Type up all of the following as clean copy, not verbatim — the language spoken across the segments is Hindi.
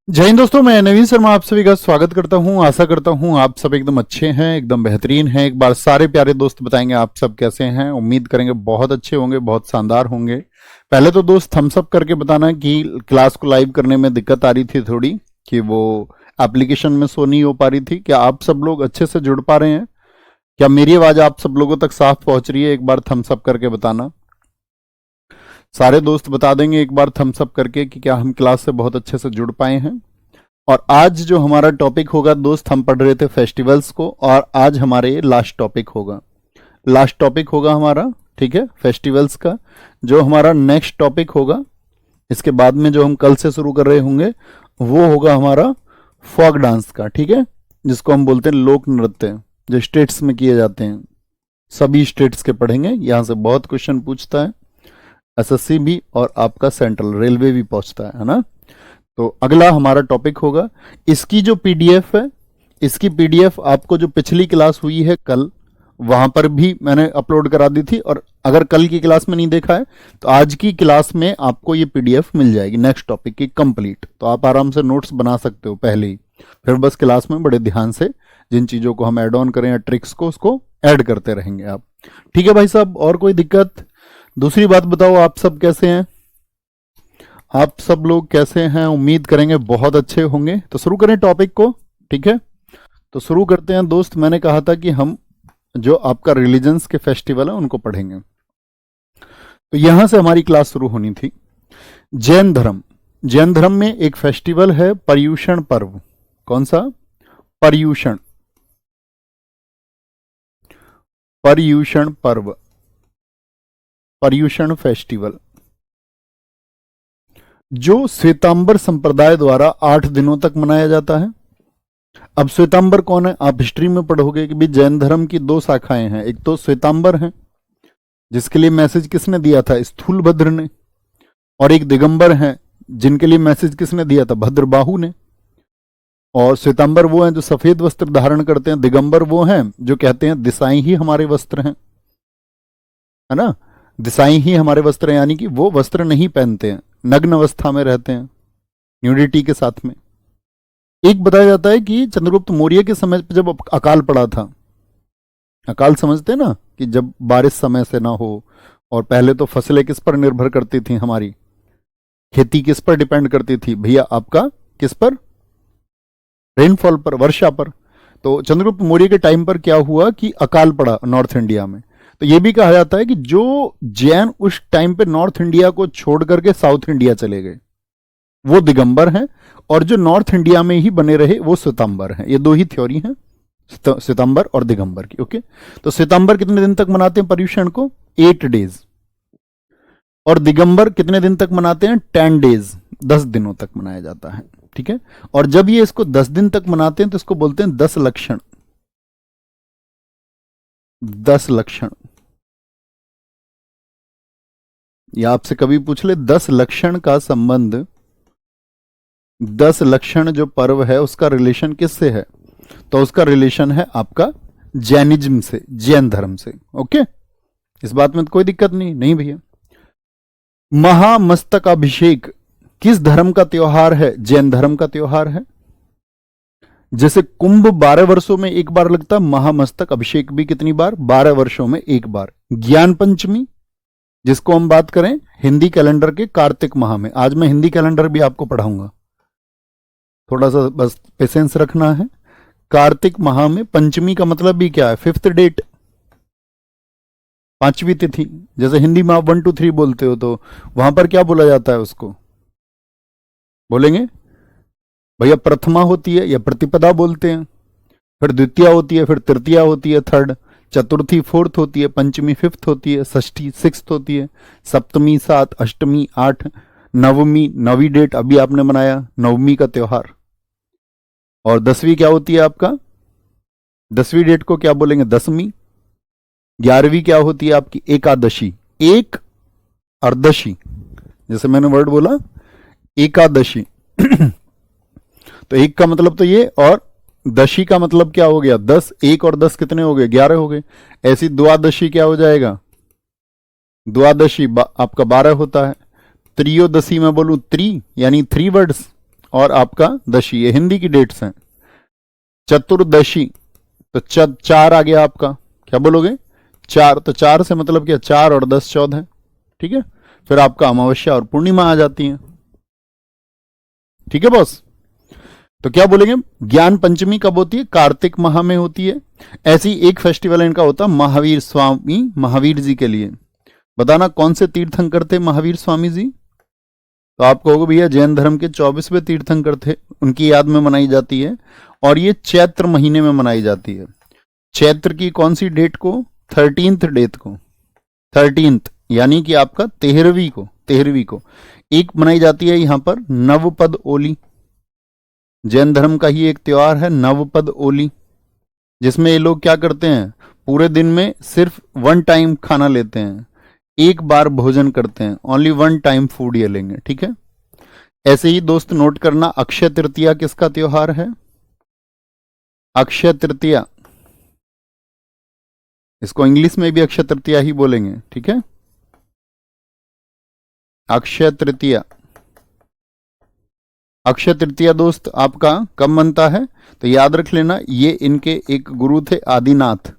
जय हिंद दोस्तों, मैं नवीन शर्मा आप सभी का स्वागत करता हूं। आशा करता हूं आप सब एकदम अच्छे हैं, एकदम बेहतरीन हैं। एक बार सारे प्यारे दोस्त बताएंगे आप सब कैसे हैं। उम्मीद करेंगे बहुत अच्छे होंगे, बहुत शानदार होंगे। पहले तो दोस्त थम्स अप करके बताना कि क्लास को लाइव करने में दिक्कत आ रही थी थोड़ी, कि वो एप्लीकेशन में शो नहीं हो पा रही थी। क्या आप सब लोग अच्छे से जुड़ पा रहे हैं? क्या मेरी आवाज आप सब लोगों तक साफ पहुंच रही है? एक बार थम्स अप करके बताना। सारे दोस्त बता देंगे एक बार थम्स अप करके कि क्या हम क्लास से बहुत अच्छे से जुड़ पाए हैं। और आज जो हमारा टॉपिक होगा दोस्त, हम पढ़ रहे थे फेस्टिवल्स को, और आज हमारे लास्ट टॉपिक होगा। लास्ट टॉपिक होगा हमारा, ठीक है, फेस्टिवल्स का। जो हमारा नेक्स्ट टॉपिक होगा इसके बाद में, जो हम कल से शुरू कर रहे होंगे, वो होगा हमारा फोक डांस का, ठीक है, जिसको हम बोलते हैं लोक नृत्य, जो स्टेट्स में किए जाते हैं। सभी स्टेट्स के पढ़ेंगे, यहां से बहुत क्वेश्चन पूछता है एसएससी भी, और आपका सेंट्रल रेलवे भी पूछता है ना। तो अगला हमारा टॉपिक होगा। इसकी जो पीडीएफ है, इसकी पीडीएफ आपको जो पिछली क्लास हुई है कल, वहां पर भी मैंने अपलोड करा दी थी। और अगर कल की क्लास में नहीं देखा है तो आज की क्लास में आपको ये पीडीएफ मिल जाएगी नेक्स्ट टॉपिक की कंप्लीट। तो आप आराम से नोट्स बना सकते हो पहले ही, फिर बस क्लास में बड़े ध्यान से जिन चीजों को हम ऐड ऑन करें या ट्रिक्स को, उसको ऐड करते रहेंगे आप। ठीक है भाई साहब, और कोई दिक्कत? दूसरी बात बताओ, आप सब कैसे हैं? आप सब लोग कैसे हैं? उम्मीद करेंगे बहुत अच्छे होंगे। तो शुरू करें टॉपिक को, ठीक है। तो शुरू करते हैं दोस्त। मैंने कहा था कि हम जो आपका रिलीजन्स के फेस्टिवल है उनको पढ़ेंगे। तो यहां से हमारी क्लास शुरू होनी थी। जैन धर्म, जैन धर्म में एक फेस्टिवल है पर्युषण पर्व। कौन सा? पर्युषण, पर्युषण पर्व, पर्युषण फेस्टिवल, जो श्वेतांबर संप्रदाय द्वारा 8 दिनों तक मनाया जाता है। अब श्वेतांबर कौन है? आप हिस्ट्री में पढ़ोगे कि भी जैन धर्म की 2 शाखाएं हैं। एक तो श्वेतांबर है, जिसके लिए मैसेज किसने दिया था? स्थूलभद्र ने। और एक दिगंबर है, जिनके लिए मैसेज किसने दिया था? भद्रबाहु ने। और श्वेतांबर वो हैं जो सफेद वस्त्र धारण करते हैं, दिगंबर वो हैं जो कहते हैं दिशाएं ही हमारे वस्त्र हैं, है ना। दिशाएं ही हमारे वस्त्र हैं, यानी कि वो वस्त्र नहीं पहनते हैं, नग्न अवस्था में रहते हैं, न्यूडिटी के साथ में। एक बताया जाता है कि चंद्रगुप्त मौर्य के समय पर जब अकाल पड़ा था, अकाल समझते हैं ना, कि जब बारिश समय से ना हो, और पहले तो फसलें किस पर निर्भर करती थी, हमारी खेती किस पर डिपेंड करती थी भैया? आपका किस पर? रेनफॉल पर, वर्षा पर। तो चंद्रगुप्त मौर्य के टाइम पर क्या हुआ कि अकाल पड़ा नॉर्थ इंडिया में। तो यह भी कहा जाता है कि जो जैन उस टाइम पे नॉर्थ इंडिया को छोड़ करके साउथ इंडिया चले गए, वो दिगंबर हैं, और जो नॉर्थ इंडिया में ही बने रहे वो श्वेतांबर हैं। ये 2 ही थ्योरी हैं, श्वेतांबर और दिगंबर की। ओके, तो श्वेतांबर कितने दिन तक मनाते हैं पर्युषण को? 8 डेज। और दिगंबर कितने दिन तक मनाते हैं? 10 डेज, 10 दिनों तक मनाया जाता है, ठीक है। और जब ये इसको 10 दिन तक मनाते हैं तो इसको बोलते हैं 10 लक्षण। 10 लक्षण, या आपसे कभी पूछ ले 10 लक्षण का संबंध, 10 लक्षण जो पर्व है उसका रिलेशन किससे है? तो उसका रिलेशन है आपका जैनिज्म से, जैन धर्म से। ओके, इस बात में तो कोई दिक्कत नहीं भैया। महामस्तकाभिषेक किस धर्म का त्योहार है? जैन धर्म का त्योहार है। जैसे कुंभ 12 वर्षों में एक बार लगता, महामस्तक अभिषेक भी कितनी बार? 12 वर्षों में एक बार। ज्ञान पंचमी, जिसको हम बात करें हिंदी कैलेंडर के कार्तिक माह में, आज मैं हिंदी कैलेंडर भी आपको पढ़ाऊंगा, थोड़ा सा बस पेशेंस रखना है। कार्तिक माह में पंचमी का मतलब भी क्या है? 5th डेट, 5वीं तिथि। जैसे हिंदी में आप 1 2 3 बोलते हो, तो वहां पर क्या बोला जाता है? उसको बोलेंगे भैया प्रथमा होती है या प्रतिपदा बोलते हैं, फिर द्वितीया होती है, फिर तृतीया होती है, 3rd, चतुर्थी 4th होती है, पंचमी 5th होती है, षष्ठी 6th होती है, सप्तमी 7, अष्टमी 8, नवमी, 9वीं डेट अभी आपने मनाया, नवमी का त्योहार। और 10वीं क्या होती है आपका? 10वीं डेट को क्या बोलेंगे? दशमी। 11वीं क्या होती है आपकी? एकादशी। एक और दशी, जैसे मैंने वर्ड बोला एकादशी। तो एक का मतलब तो ये, और दशी का मतलब क्या हो गया? 10। 1 और 10 कितने हो गए? 11 हो गए। ऐसी द्वादशी क्या हो जाएगा? द्वादशी आपका 12 होता है। त्रियोदशी में बोलूं, यानी 3 वर्ड्स, और आपका दशी, ये हिंदी की डेट्स हैं। चतुर्दशी, तो चार आ गया आपका, क्या बोलोगे? चार, तो चार से मतलब क्या, 4 और 10 14, ठीक है। फिर आपका अमावस्या और पूर्णिमा आ जाती है, ठीक है बॉस। तो क्या बोलेंगे, ज्ञान पंचमी कब होती है? कार्तिक माह में होती है। ऐसी एक फेस्टिवल इनका होता है महावीर स्वामी, महावीर जी के लिए। बताना कौन से तीर्थंकर थे महावीर स्वामी जी? तो आप कहोगे भैया जैन धर्म के 24वें तीर्थंकर थे, उनकी याद में मनाई जाती है। और ये चैत्र महीने में मनाई जाती है। चैत्र की कौन सी डेट को? 13th डेट को, 13th यानी कि आपका 13वीं को एक मनाई जाती है यहां पर नवपद ओली। जैन धर्म का ही एक त्योहार है नवपद ओली, जिसमें ये लोग क्या करते हैं, पूरे दिन में सिर्फ 1 टाइम खाना लेते हैं, एक बार भोजन करते हैं, ओनली 1 टाइम फूड ये लेंगे, ठीक है। ऐसे ही दोस्त नोट करना, अक्षय तृतीया किसका त्योहार है? अक्षय तृतीया, इसको इंग्लिश में भी अक्षय तृतीया ही बोलेंगे, ठीक है। अक्षय तृतीया, अक्षय तृतीया दोस्त आपका कब मनता है? तो याद रख लेना, ये इनके एक गुरु थे आदिनाथ।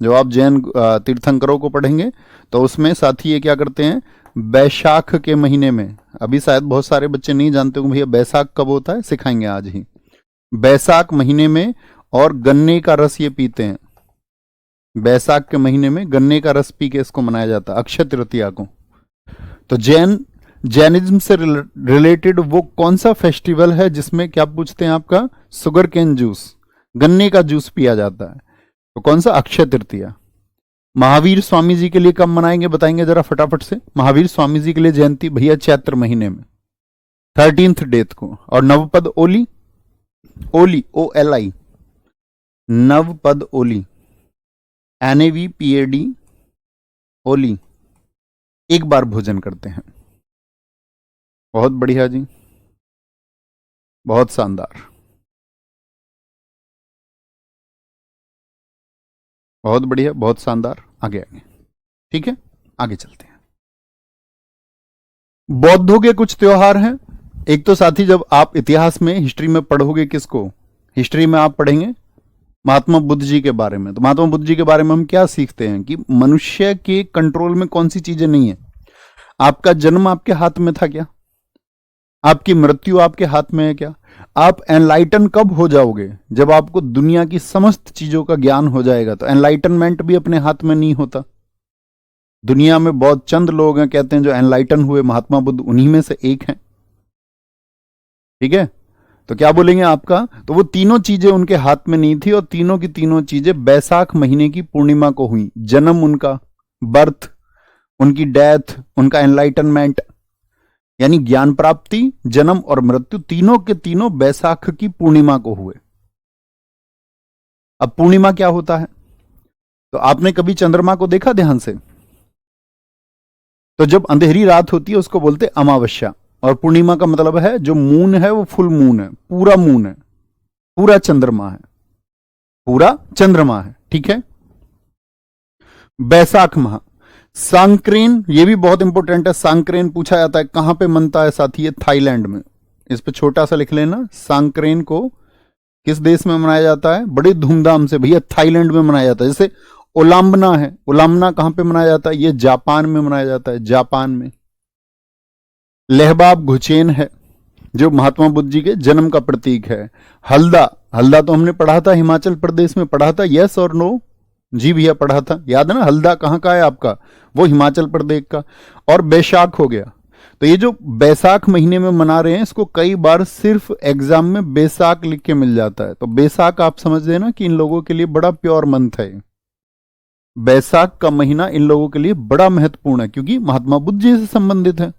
जो आप जैन तीर्थंकरों को पढ़ेंगे तो उसमें साथी ये क्या करते हैं, बैसाख के महीने में, अभी शायद बहुत सारे बच्चे नहीं जानते होंगे भैया बैसाख कब होता है, सिखाएंगे आज ही। बैसाख महीने में, और गन्ने का रस ये पीते हैं। बैसाख के महीने में गन्ने का रस पी के इसको मनाया जाता है अक्षय तृतीया को। तो जैनिज्म से रिलेटेड वो कौन सा फेस्टिवल है जिसमें क्या पूछते हैं आपका, शुगर केन जूस, गन्ने का जूस पिया जाता है, तो कौन सा? अक्षय तृतीया। महावीर स्वामी जी के लिए कब मनाएंगे बताएंगे जरा फटाफट से। महावीर स्वामी जी के लिए जयंती भैया चैत्र महीने में 13th डेट को। और नवपद ओली, ओली OLI, नवपद ओली NAVPAD ओली, एक बार भोजन करते हैं। बहुत बढ़िया जी, बहुत शानदार, बहुत बढ़िया, बहुत शानदार। आगे आगे, ठीक है, आगे चलते हैं। बौद्धों के कुछ त्योहार हैं। एक तो साथी जब आप इतिहास में हिस्ट्री में पढ़ोगे, किसको हिस्ट्री में आप पढ़ेंगे? महात्मा बुद्ध जी के बारे में। तो महात्मा बुद्ध जी के बारे में हम क्या सीखते हैं कि मनुष्य के कंट्रोल में कौन सी चीजें नहीं है। आपका जन्म आपके हाथ में था क्या? आपकी मृत्यु आपके हाथ में है क्या? आप एनलाइटन कब हो जाओगे? जब आपको दुनिया की समस्त चीजों का ज्ञान हो जाएगा। तो एनलाइटनमेंट भी अपने हाथ में नहीं होता। दुनिया में बहुत चंद लोग हैं कहते हैं जो एनलाइटन हुए, महात्मा बुद्ध उन्हीं में से एक हैं, ठीक है। तो क्या बोलेंगे आपका, तो वो तीनों चीजें उनके हाथ में नहीं थी, और तीनों की तीनों चीजें बैसाख महीने की पूर्णिमा को हुई। जन्म उनका, बर्थ, उनकी डेथ, उनका एनलाइटनमेंट यानी ज्ञान प्राप्ति, जन्म और मृत्यु, तीनों के तीनों बैसाख की पूर्णिमा को हुए। अब पूर्णिमा क्या होता है? तो आपने कभी चंद्रमा को देखा ध्यान से? तो जब अंधेरी रात होती है उसको बोलते अमावस्या। और पूर्णिमा का मतलब है जो मून है वो फुल मून है, पूरा मून है, पूरा चंद्रमा है, पूरा चंद्रमा है, ठीक है। बैसाख माह, सांक्रेन, ये भी बहुत इंपॉर्टेंट है। सांक्रेन पूछा जाता है कहां पे मनता है साथी? ये थाईलैंड में। इस पे छोटा सा लिख लेना, सांक्रेन को किस देश में मनाया जाता है? बड़े धूमधाम से भैया थाईलैंड में मनाया जाता है। जैसे ओलाम्बना है, ओलाम्बना कहां पे मनाया जाता है? ये जापान में मनाया जाता है, जापान में। लहबाब घुचेन है जो महात्मा बुद्ध जी के जन्म का प्रतीक है। हल्दा, हल्दा तो हमने पढ़ा था, हिमाचल प्रदेश में पढ़ा था, यस और नो? जी भैया पढ़ा था, याद है ना? हल्दा कहां का है आपका? वो हिमाचल प्रदेश का। और बैसाख हो गया। तो ये जो बैसाख महीने में मना रहे हैं, इसको कई बार सिर्फ एग्जाम में बैसाख लिख के मिल जाता है। तो बैसाख आप समझ लेना कि इन लोगों के लिए बड़ा प्योर मंथ है। बैसाख का महीना इन लोगों के लिए बड़ा महत्वपूर्ण है क्योंकि महात्मा बुद्ध जी से संबंधित है।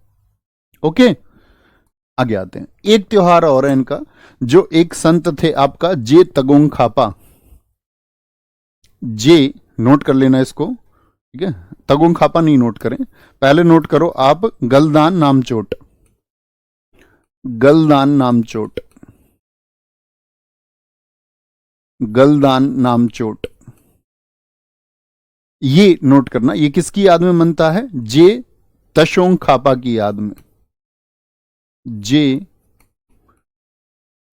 ओके, आगे आते हैं। एक त्योहार और है इनका, जो एक संत थे आपका जे तगोंग खापा। जे नोट कर लेना इसको, ठीक है। तगोंग खापा नहीं नोट करें, पहले नोट करो आप गलदान नामचोट। गलदान नामचोट, गलदान नामचोट, ये नोट करना। ये किसकी याद में मनता है? जे तशोंग खापा की याद में। जे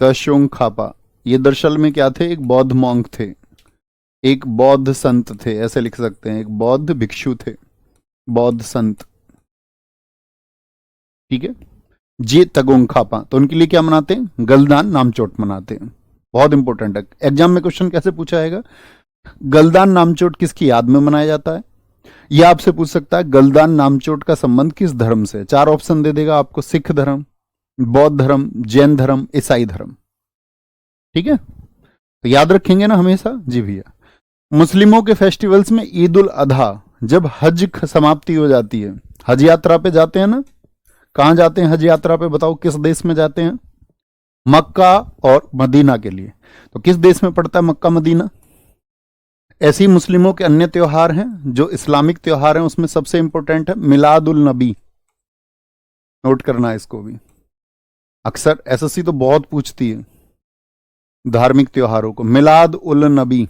तशोंखापा, ये दरअसल में क्या थे? एक बौद्ध मॉन्क थे, एक बौद्ध संत थे, ऐसे लिख सकते हैं, एक बौद्ध भिक्षु थे, बौद्ध संत। ठीक है। जे तगोंखापा, तो उनके लिए क्या मनाते हैं? गलदान नामचोट मनाते हैं। बहुत इंपॉर्टेंट है, एग्जाम में क्वेश्चन कैसे पूछा जाएगा? गलदान नामचोट किसकी याद में मनाया जाता है? यह आपसे पूछ सकता है गलदान नामचोट का संबंध किस धर्म से? 4 ऑप्शन दे देगा आपको, सिख धर्म, बौद्ध धर्म, जैन धर्म, ईसाई धर्म। ठीक है, तो याद रखेंगे ना हमेशा जी भैया। मुस्लिमों के फेस्टिवल्स में ईद उल अधा, जब हज समाप्ति हो जाती है, हज यात्रा पे जाते हैं ना, कहां जाते हैं हज यात्रा पे? बताओ किस देश में जाते हैं? मक्का और मदीना के लिए। तो किस देश में पड़ता है मक्का मदीना? ऐसे ही मुस्लिमों के अन्य त्योहार हैं, जो इस्लामिक त्योहार हैं उसमें सबसे इंपॉर्टेंट है मिलाद उल नबी। नोट करना है इसको भी, अक्सर एसएससी तो बहुत पूछती है धार्मिक त्योहारों को। मिलाद उल नबी,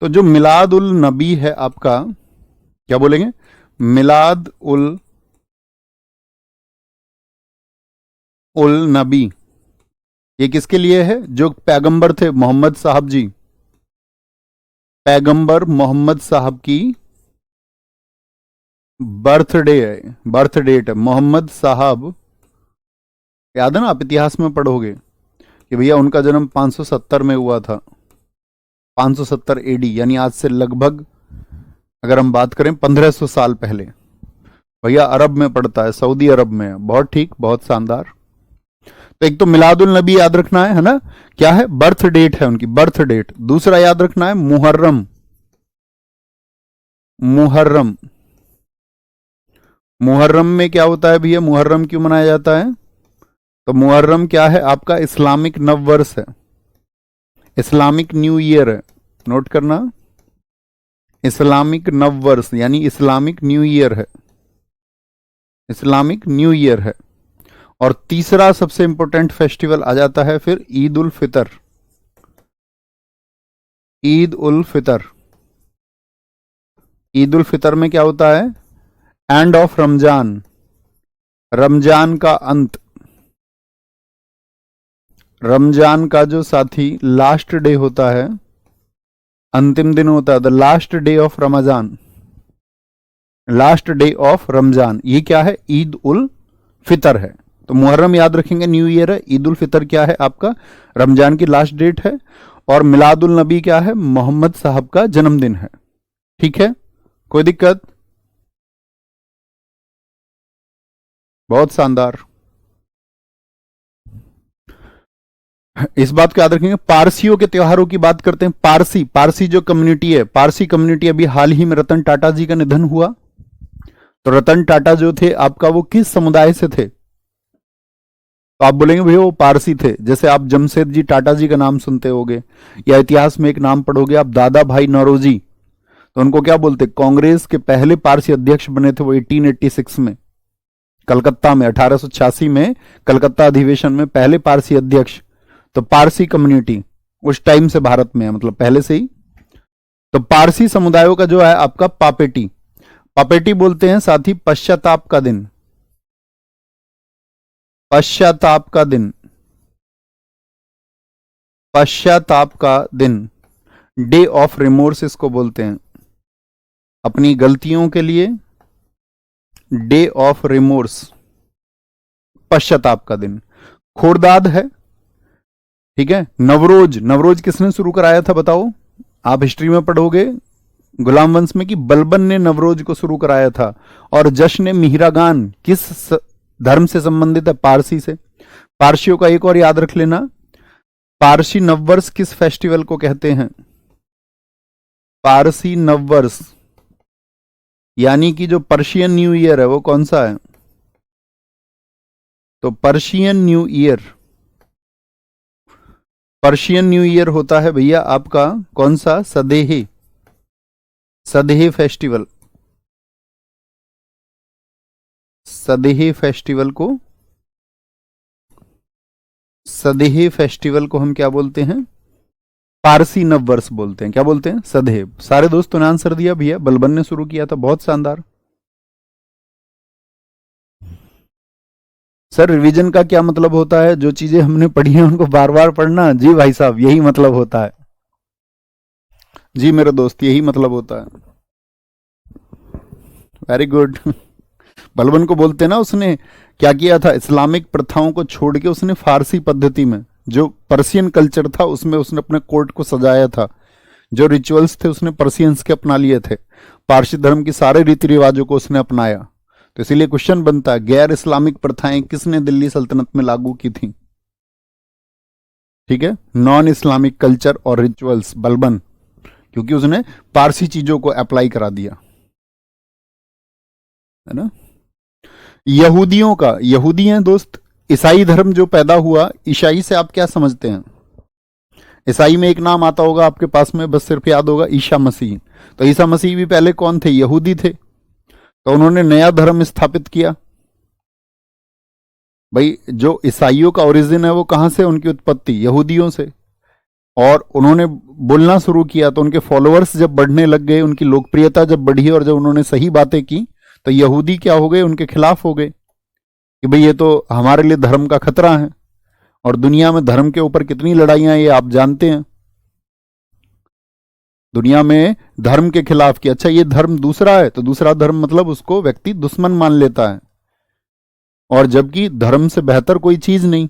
तो जो मिलाद उल नबी है आपका, क्या बोलेंगे? मिलाद उल नबी, ये किसके लिए है? जो पैगंबर थे मोहम्मद साहब जी, पैगंबर मोहम्मद साहब की बर्थडे है, बर्थ डेट है। मोहम्मद साहब, याद है ना, आप इतिहास में पढ़ोगे कि भैया उनका जन्म 570 में हुआ था, 570 एडी, यानी आज से लगभग अगर हम बात करें 1500 साल पहले। भैया अरब में पड़ता है, सऊदी अरब में है। बहुत ठीक, बहुत शानदार। तो एक तो मिलादुल नबी याद रखना है ना, क्या है? बर्थ डेट है उनकी, बर्थ डेट। दूसरा याद रखना है मुहर्रम, मुहर्रम। मुहर्रम में क्या होता है भैया? मुहर्रम क्यों मनाया जाता है? तो मुहर्रम क्या है आपका? इस्लामिक नववर्ष है, इस्लामिक न्यू ईयर है। नोट करना, इस्लामिक नववर्ष यानी इस्लामिक न्यू ईयर है, इस्लामिक न्यू ईयर है। और तीसरा सबसे इंपॉर्टेंट फेस्टिवल आ जाता है फिर ईद उल फितर, ईद उल फितर। ईद उल फितर में क्या होता है? एंड ऑफ रमजान, रमजान का अंत, रमजान का जो साथी लास्ट डे होता है, अंतिम दिन होता है, the last day of Ramzan, last day of Ramzan, ये क्या है? ईद उल फितर है। तो मुहर्रम याद रखेंगे न्यू ईयर है, ईद उल फितर क्या है आपका? रमजान की लास्ट डेट है, और मिलादुल नबी क्या है? मोहम्मद साहब का जन्मदिन है। ठीक है, कोई दिक्कत? बहुत शानदार। इस बात को याद रखेंगे। पारसियों के त्योहारों की बात करते हैं। पारसी, पारसी जो कम्युनिटी है, पारसी कम्युनिटी, अभी हाल ही में रतन टाटा जी का निधन हुआ। तो रतन टाटा जो थे आपका, वो किस समुदाय से थे? तो आप बोलेंगे भैया वो पारसी थे। जैसे आप जमशेद जी टाटा जी का नाम सुनते होगे, या इतिहास में एक नाम पढ़ोगे आप, दादा भाई नौरोजी, तो उनको क्या बोलते? कांग्रेस के पहले पारसी अध्यक्ष बने थे वो 1886 में, कलकत्ता में, 1886 में कलकत्ता अधिवेशन में पहले पारसी अध्यक्ष। तो पारसी कम्युनिटी उस टाइम से भारत में है, मतलब पहले से ही। तो पारसी समुदायों का जो है आपका पापेटी, पापेटी बोलते हैं साथ ही पश्चाताप का दिन, पश्चाताप का दिन, पश्चाताप का दिन, डे ऑफ रिमोर्स इसको बोलते हैं। अपनी गलतियों के लिए डे ऑफ रिमोर्स, पश्चाताप का दिन। खोरदाद है, ठीक है। नवरोज, नवरोज किसने शुरू कराया था बताओ? आप हिस्ट्री में पढ़ोगे गुलाम वंश में कि बलबन ने नवरोज को शुरू कराया था। और जश्न मिहिरागान किस धर्म से संबंधित है? पारसी से। पारसियों का एक और याद रख लेना, पारसी नववर्ष किस फेस्टिवल को कहते हैं? पारसी नववर्ष यानी कि जो पर्शियन न्यू ईयर है वो कौन सा है? तो Persian new year, Persian new year होता है भैया आपका कौन सा? सदेहे, सदेहे फेस्टिवल। सदेहे फेस्टिवल को, सदेहे फेस्टिवल को हम क्या बोलते हैं? पारसी नववर्ष बोलते हैं। क्या बोलते हैं? सदेह। सारे दोस्तों ने आंसर दिया भैया, बलबन ने शुरू किया था, बहुत शानदार। सर रिवीजन का क्या मतलब होता है? जो चीजें हमने पढ़ी हैं उनको बार बार पढ़ना। जी भाई साहब, यही मतलब होता है। जी मेरे दोस्त, यही मतलब होता है। Very good. बलबन को बोलते हैं ना, उसने क्या किया था, इस्लामिक प्रथाओं को छोड़ के उसने फारसी पद्धति में, जो पर्शियन कल्चर था उसमें उसने अपने कोर्ट को सजाया था। जो रिचुअल्स थे उसने पर्शियंस के अपना लिए थे। पारसी धर्म की सारे रीति रिवाजों को उसने अपनाया। तो इसीलिए क्वेश्चन बनता है, गैर इस्लामिक प्रथाएं किसने दिल्ली सल्तनत में लागू की थी? ठीक है, नॉन इस्लामिक कल्चर और रिचुअल्स, बलबन, क्योंकि उसने पारसी चीजों को अप्लाई करा दिया, है ना। यहूदियों का, यहूदी हैं दोस्त, ईसाई धर्म जो पैदा हुआ, ईसाई से आप क्या समझते हैं? ईसाई में एक नाम आता होगा आपके पास में, बस सिर्फ याद होगा, ईसा मसीह। तो ईसा मसीह भी पहले कौन थे? यहूदी थे। तो उन्होंने नया धर्म स्थापित किया। भाई जो ईसाइयों का ओरिजिन है वो कहां से, उनकी उत्पत्ति यहूदियों से। और उन्होंने बोलना शुरू किया तो उनके फॉलोअर्स जब बढ़ने लग गए, उनकी लोकप्रियता जब बढ़ी और जब उन्होंने सही बातें की, तो यहूदी क्या हो गए, उनके खिलाफ हो गए कि भाई ये तो हमारे लिए धर्म का खतरा है। और दुनिया में धर्म के ऊपर कितनी लड़ाइयां ये आप जानते हैं। दुनिया में धर्म के खिलाफ कि अच्छा ये धर्म दूसरा है, तो दूसरा धर्म मतलब उसको व्यक्ति दुश्मन मान लेता है। और जबकि धर्म से बेहतर कोई चीज नहीं।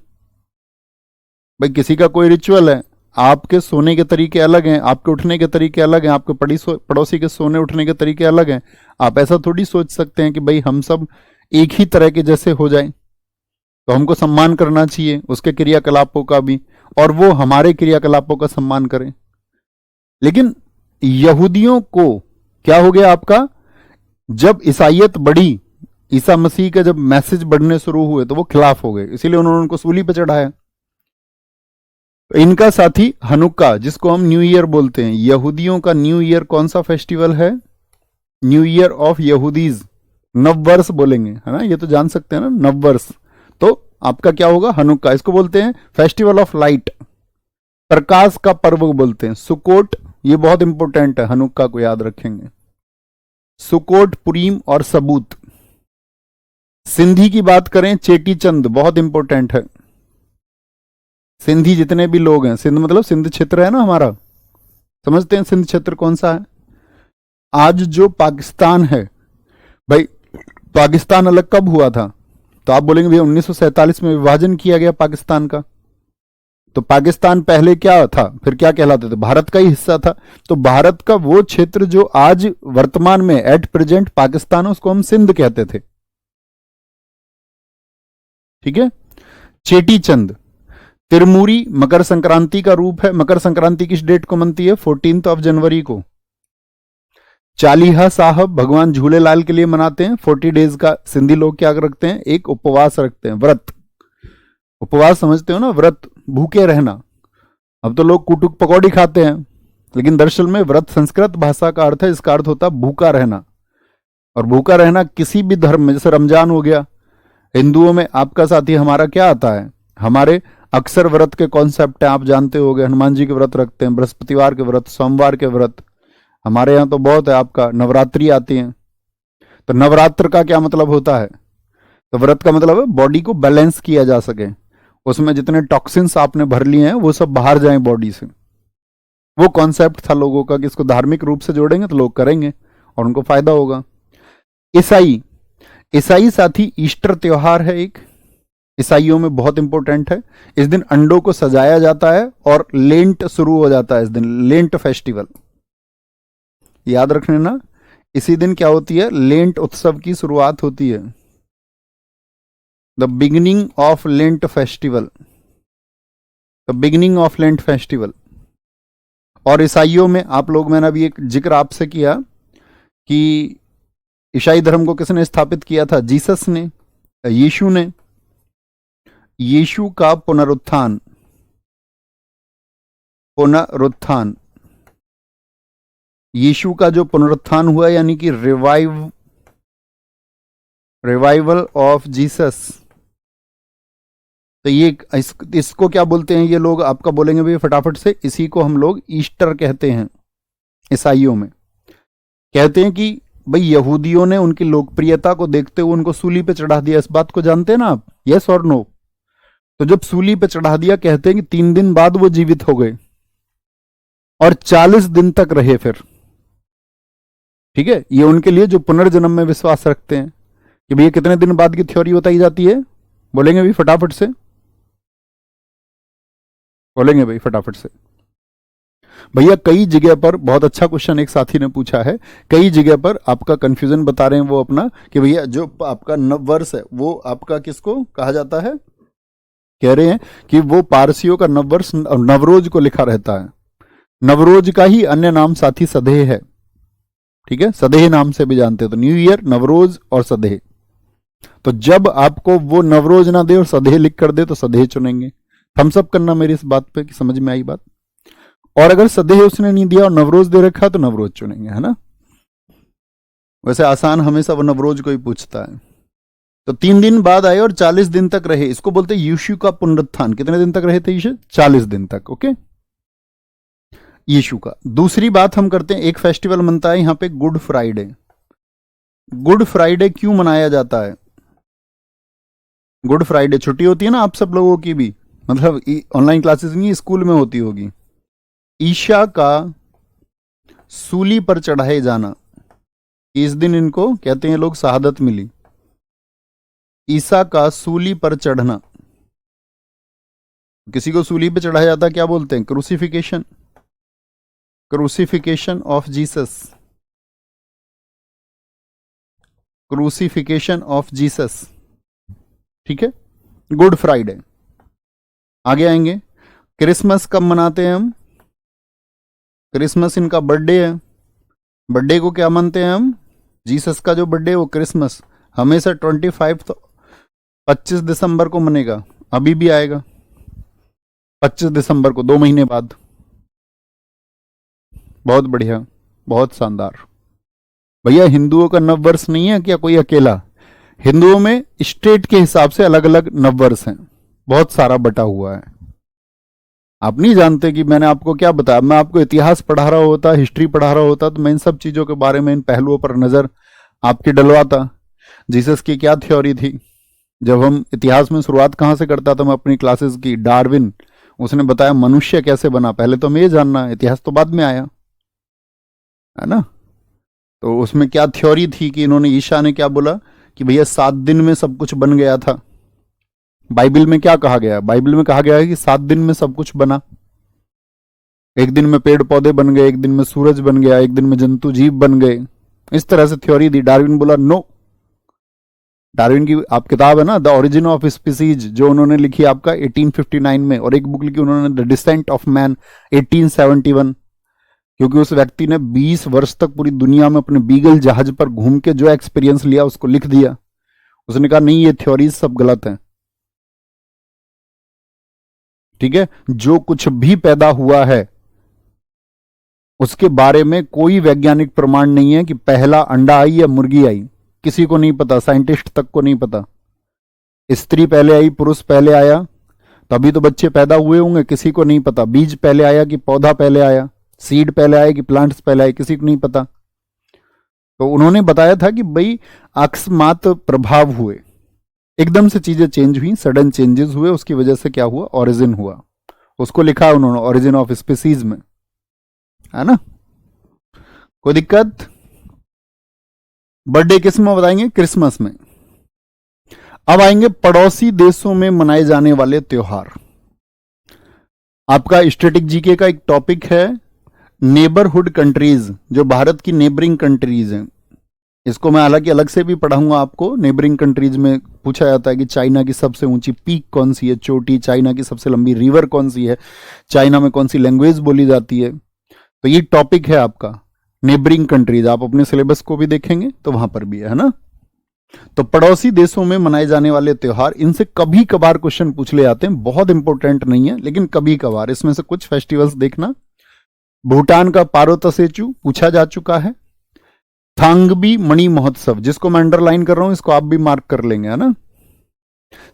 भाई किसी का कोई रिचुअल है, आपके सोने के तरीके अलग हैं, आपके उठने के तरीके अलग हैं, आपके पड़ोसी के सोने उठने के तरीके अलग हैं। आप ऐसा थोड़ी सोच सकते हैं कि भाई हम सब एक ही तरह के जैसे हो जाएं। तो हमको सम्मान करना चाहिए उसके क्रियाकलापों का भी, और वो हमारे क्रियाकलापों का सम्मान करें। लेकिन यहूदियों को क्या हो गया आपका, जब ईसाइयत बढ़ी, ईसा मसीह का जब मैसेज बढ़ने शुरू हुए, तो वो खिलाफ हो गए, इसीलिए उन्होंने उनको सूली पर चढ़ाया। तो इनका साथी हनुक्का, जिसको हम न्यू ईयर बोलते हैं, यहूदियों का न्यू ईयर कौन सा फेस्टिवल है? न्यू ईयर ऑफ यहूदीज, नववर्ष बोलेंगे, है ना, ये तो जान सकते हैं ना, नववर्ष। तो आपका क्या होगा, हनुक्का। इसको बोलते हैं फेस्टिवल ऑफ लाइट, प्रकाश का पर्व बोलते हैं। सुकोट, ये बहुत इंपॉर्टेंट है, हनुक्का को याद रखेंगे। सुकोट, पुरीम और सबूत। सिंधी की बात करें, चेटी चंद बहुत इंपॉर्टेंट है। सिंधी जितने भी लोग हैं, सिंध मतलब सिंध क्षेत्र है ना हमारा, समझते हैं सिंध क्षेत्र कौन सा है? आज जो पाकिस्तान है, भाई पाकिस्तान अलग कब हुआ था? तो आप बोलेंगे भैया 1947 में विभाजन किया गया पाकिस्तान का। तो पाकिस्तान पहले क्या था, फिर क्या कहलाते थे? भारत का ही हिस्सा था। तो भारत का वो क्षेत्र जो आज वर्तमान में एट प्रेजेंट पाकिस्तान है, उसको हम सिंध कहते थे। ठीक है। चेटी चंद, तिरमूरी मकर संक्रांति का रूप है। मकर संक्रांति किस डेट को मनती है? 14 जनवरी को। चालीहा साहब भगवान झूलेलाल के लिए मनाते हैं। 40 डेज का सिंधी लोग क्या रखते हैं? एक उपवास रखते हैं, व्रत। उपवास समझते हो ना, व्रत, भूखे रहना। अब तो लोग कुटुक पकौड़ी खाते हैं, लेकिन दरअसल में व्रत संस्कृत भाषा का अर्थ है, इसका अर्थ होता है भूखा रहना। और भूखा रहना किसी भी धर्म में, जैसे रमजान हो गया, हिंदुओं में आपका साथी हमारा क्या आता है, हमारे अक्सर व्रत के कॉन्सेप्ट है, आप जानते होंगे। हनुमान जी के व्रत रखते हैं, बृहस्पतिवार के व्रत, सोमवार के व्रत, हमारे यहाँ तो बहुत है। आपका नवरात्रि आती है, तो नवरात्र का क्या मतलब होता है? तो व्रत का मतलब है बॉडी को बैलेंस किया जा सके, उसमें जितने टॉक्सिन्स आपने भर लिए हैं वो सब बाहर जाएं बॉडी से। वो कॉन्सेप्ट था लोगों का कि इसको धार्मिक रूप से जोड़ेंगे तो लोग करेंगे और उनको फायदा होगा। ईसाई, ईसाई साथी ईस्टर त्योहार है एक, ईसाइयों में बहुत इंपॉर्टेंट है। इस दिन अंडों को सजाया जाता है और लेंट शुरू हो जाता है इस दिन, लेंट फेस्टिवल याद रखने ना। इसी दिन क्या होती है? लेंट उत्सव की शुरुआत होती है, the beginning of lent festival, the beginning of lent festival. और ईसाइयों में आप लोग, मैंने अभी एक जिक्र आपसे किया कि ईसाई धर्म को किसने स्थापित किया था? जीसस ने, यीशु ने। यीशु का पुनरुत्थान, पुनरुत्थान, यीशु का जो पुनरुत्थान हुआ, यानी कि रिवाइवल ऑफ जीसस। तो ये इसको क्या बोलते हैं ये लोग? आपका बोलेंगे भाई फटाफट से, इसी को हम लोग ईस्टर कहते हैं। ईसाइयों में कहते हैं कि भाई यहूदियों ने उनकी लोकप्रियता को देखते हुए उनको सूली पे चढ़ा दिया। इस बात को जानते हैं ना आप? यस और नो? तो जब सूली पे चढ़ा दिया, कहते हैं कि 3 दिन बाद वो जीवित हो गए और 40 दिन तक रहे फिर। ठीक है, ये उनके लिए जो पुनर्जन्म में विश्वास रखते हैं कि भैया कितने दिन बाद की थ्योरी बताई जाती है, बोलेंगे भाई फटाफट से, बोलेंगे भाई फटाफट से। भैया कई जगह पर, बहुत अच्छा क्वेश्चन एक साथी ने पूछा है, कई जगह पर आपका कंफ्यूजन बता रहे हैं वो अपना, कि भैया जो आपका नववर्ष है वो आपका किसको कहा जाता है? कह रहे हैं कि वो पारसियों का नववर्ष नवरोज को लिखा रहता है। नवरोज का ही अन्य नाम साथी सदेह है। ठीक है, सदेह नाम से भी जानते हो, तो न्यू ईयर, नवरोज और सदेह। तो जब आपको वो नवरोज ना दे और सदेह लिख कर दे तो सदेह चुनेंगे। थम्स अप करना मेरी इस बात पे कि समझ में आई बात। और अगर सदेह उसने नहीं दिया और नवरोज दे रखा तो नवरोज चुनेंगे, है ना? वैसे आसान हमेशा वो नवरोज को ही पूछता है। तो 3 दिन बाद आए और 40 दिन तक रहे, इसको बोलते हैं यीशु का पुनरुत्थान। कितने दिन तक रहे थे यीशु? 40 दिन तक। ओके, यीशु का। दूसरी बात हम करते हैं, एक फेस्टिवल मनता है यहां पे, गुड फ्राइडे। गुड फ्राइडे क्यों मनाया जाता है? गुड फ्राइडे छुट्टी होती है ना आप सब लोगों की भी, मतलब ऑनलाइन क्लासेस नहीं, स्कूल में होती होगी। ईशा का सूली पर चढ़ाए जाना, इस दिन इनको कहते हैं लोग शहादत मिली। ईसा का सूली पर चढ़ना, किसी को सूली पर चढ़ाया जाता क्या बोलते हैं? Crucifixion, crucifixion of Jesus, crucifixion of Jesus. ठीक है, गुड फ्राइडे। आगे आएंगे, क्रिसमस कब मनाते हैं हम? क्रिसमस इनका बर्थडे है। बर्थडे को क्या मानते हैं हम? जीसस का जो बर्थडे वो क्रिसमस हमेशा 25 दिसंबर को मनेगा, अभी भी आएगा 25 दिसंबर को, 2 महीने बाद। बहुत बढ़िया, बहुत शानदार। भैया हिंदुओं का नववर्ष नहीं है क्या कोई अकेला? हिंदुओं में स्टेट के हिसाब से अलग अलग नववर्ष हैं, बहुत सारा बटा हुआ है। आप नहीं जानते कि मैंने आपको क्या बताया? मैं आपको इतिहास पढ़ा रहा होता, हिस्ट्री पढ़ा रहा होता, तो मैं इन सब चीजों के बारे में, इन पहलुओं पर नजर आपकी डलवाता। जीसस की क्या थ्योरी थी? जब हम इतिहास में शुरुआत कहां से करता था मैं अपनी क्लासेस की? डार्विन, उसने बताया मनुष्य कैसे बना। पहले तो हमें ये जानना है, इतिहास तो बाद में आया, है ना? तो उसमें क्या थ्योरी थी कि इन्होंने, ईशा ने क्या बोला कि भैया 7 दिन में सब कुछ बन गया था। बाइबल में क्या कहा गया? बाइबल में कहा गया है कि 7 दिन में सब कुछ बना। एक दिन में पेड़ पौधे बन गए, एक दिन में सूरज बन गया, एक दिन में जंतु जीव बन गए। इस तरह से थ्योरी दी। डार्विन बोला नो। डार्विन की आप किताब है ना, द ओरिजिन ऑफ स्पीसीज, जो उन्होंने लिखी आपका 1859 में, और एक बुक लिखी उन्होंने द डिसेंट ऑफ मैन 1871, क्योंकि उस व्यक्ति ने 20 वर्ष तक पूरी दुनिया में अपने बीगल जहाज पर घूम के जो एक्सपीरियंस लिया उसको लिख दिया। उसने कहा नहीं, ये थ्योरीज सब गलत हैं। ठीक है, जो कुछ भी पैदा हुआ है उसके बारे में कोई वैज्ञानिक प्रमाण नहीं है कि पहला अंडा आई या मुर्गी आई, किसी को नहीं पता, साइंटिस्ट तक को नहीं पता। स्त्री पहले आई, पुरुष पहले आया, तभी तो बच्चे पैदा हुए होंगे, किसी को नहीं पता। बीज पहले आया कि पौधा पहले आया, सीड पहले आया कि प्लांट्स पहले आए, किसी को नहीं पता। तो उन्होंने बताया था कि भाई अकस्मात प्रभाव हुए, एकदम से चीजें चेंज हुई, सडन चेंजेस हुए, उसकी वजह से क्या हुआ? ओरिजिन हुआ। उसको लिखा उन्होंने ओरिजिन ऑफ स्पीसीज में, है ना? कोई दिक्कत? बर्थडे किस में बताएंगे? क्रिसमस में। अब आएंगे पड़ोसी देशों में मनाए जाने वाले त्योहार। आपका स्टैटिक जीके का एक टॉपिक है नेबरहुड कंट्रीज, जो भारत की नेबरिंग कंट्रीज हैं। इसको मैं हालांकि अलग से भी पढ़ाऊंगा आपको। नेबरिंग कंट्रीज में पूछा जाता है कि चाइना की सबसे ऊंची पीक कौन सी है, चोटी, चाइना की सबसे लंबी रिवर कौन सी है, चाइना में कौन सी लैंग्वेज बोली जाती है। तो ये टॉपिक है आपका नेबरिंग कंट्रीज। आप अपने सिलेबस को भी देखेंगे तो वहां पर भी है ना? तो पड़ोसी देशों में मनाए जाने वाले त्योहार, इनसे कभी कभार क्वेश्चन पूछ ले जाते हैं, बहुत इंपॉर्टेंट नहीं है लेकिन कभी कभार। इसमें से कुछ फेस्टिवल्स देखना। भूटान का पारो तसेचू पूछा जा चुका है। थांगबी मणि महोत्सव, जिसको मैं अंडरलाइन कर रहा हूं, इसको आप भी मार्क कर लेंगे, है ना?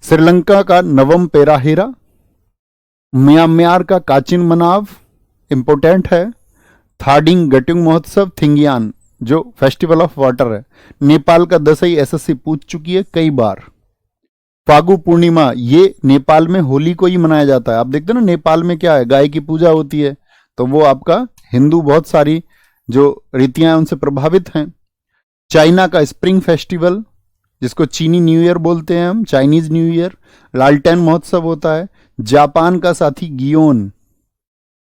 श्रीलंका का नवम पेराहेरा। म्यांमार का काचिन मनाव, इंपोर्टेंट है। थाडिंग गट्युंग महोत्सव, थिंगियान, जो फेस्टिवल ऑफ वाटर है। नेपाल का दसई एसएससी पूछ चुकी है कई बार। फागु पूर्णिमा, ये नेपाल में होली को ही मनाया जाता है। आप देखते हो ना नेपाल में क्या है, गाय की पूजा होती है, तो वो आपका हिंदू बहुत सारी जो रीतियां हैं उनसे प्रभावित हैं। चाइना का स्प्रिंग फेस्टिवल, जिसको चीनी न्यू ईयर बोलते हैं हम, चाइनीज न्यू ईयर, लालटेन महोत्सव होता है। जापान का साथी गियोन।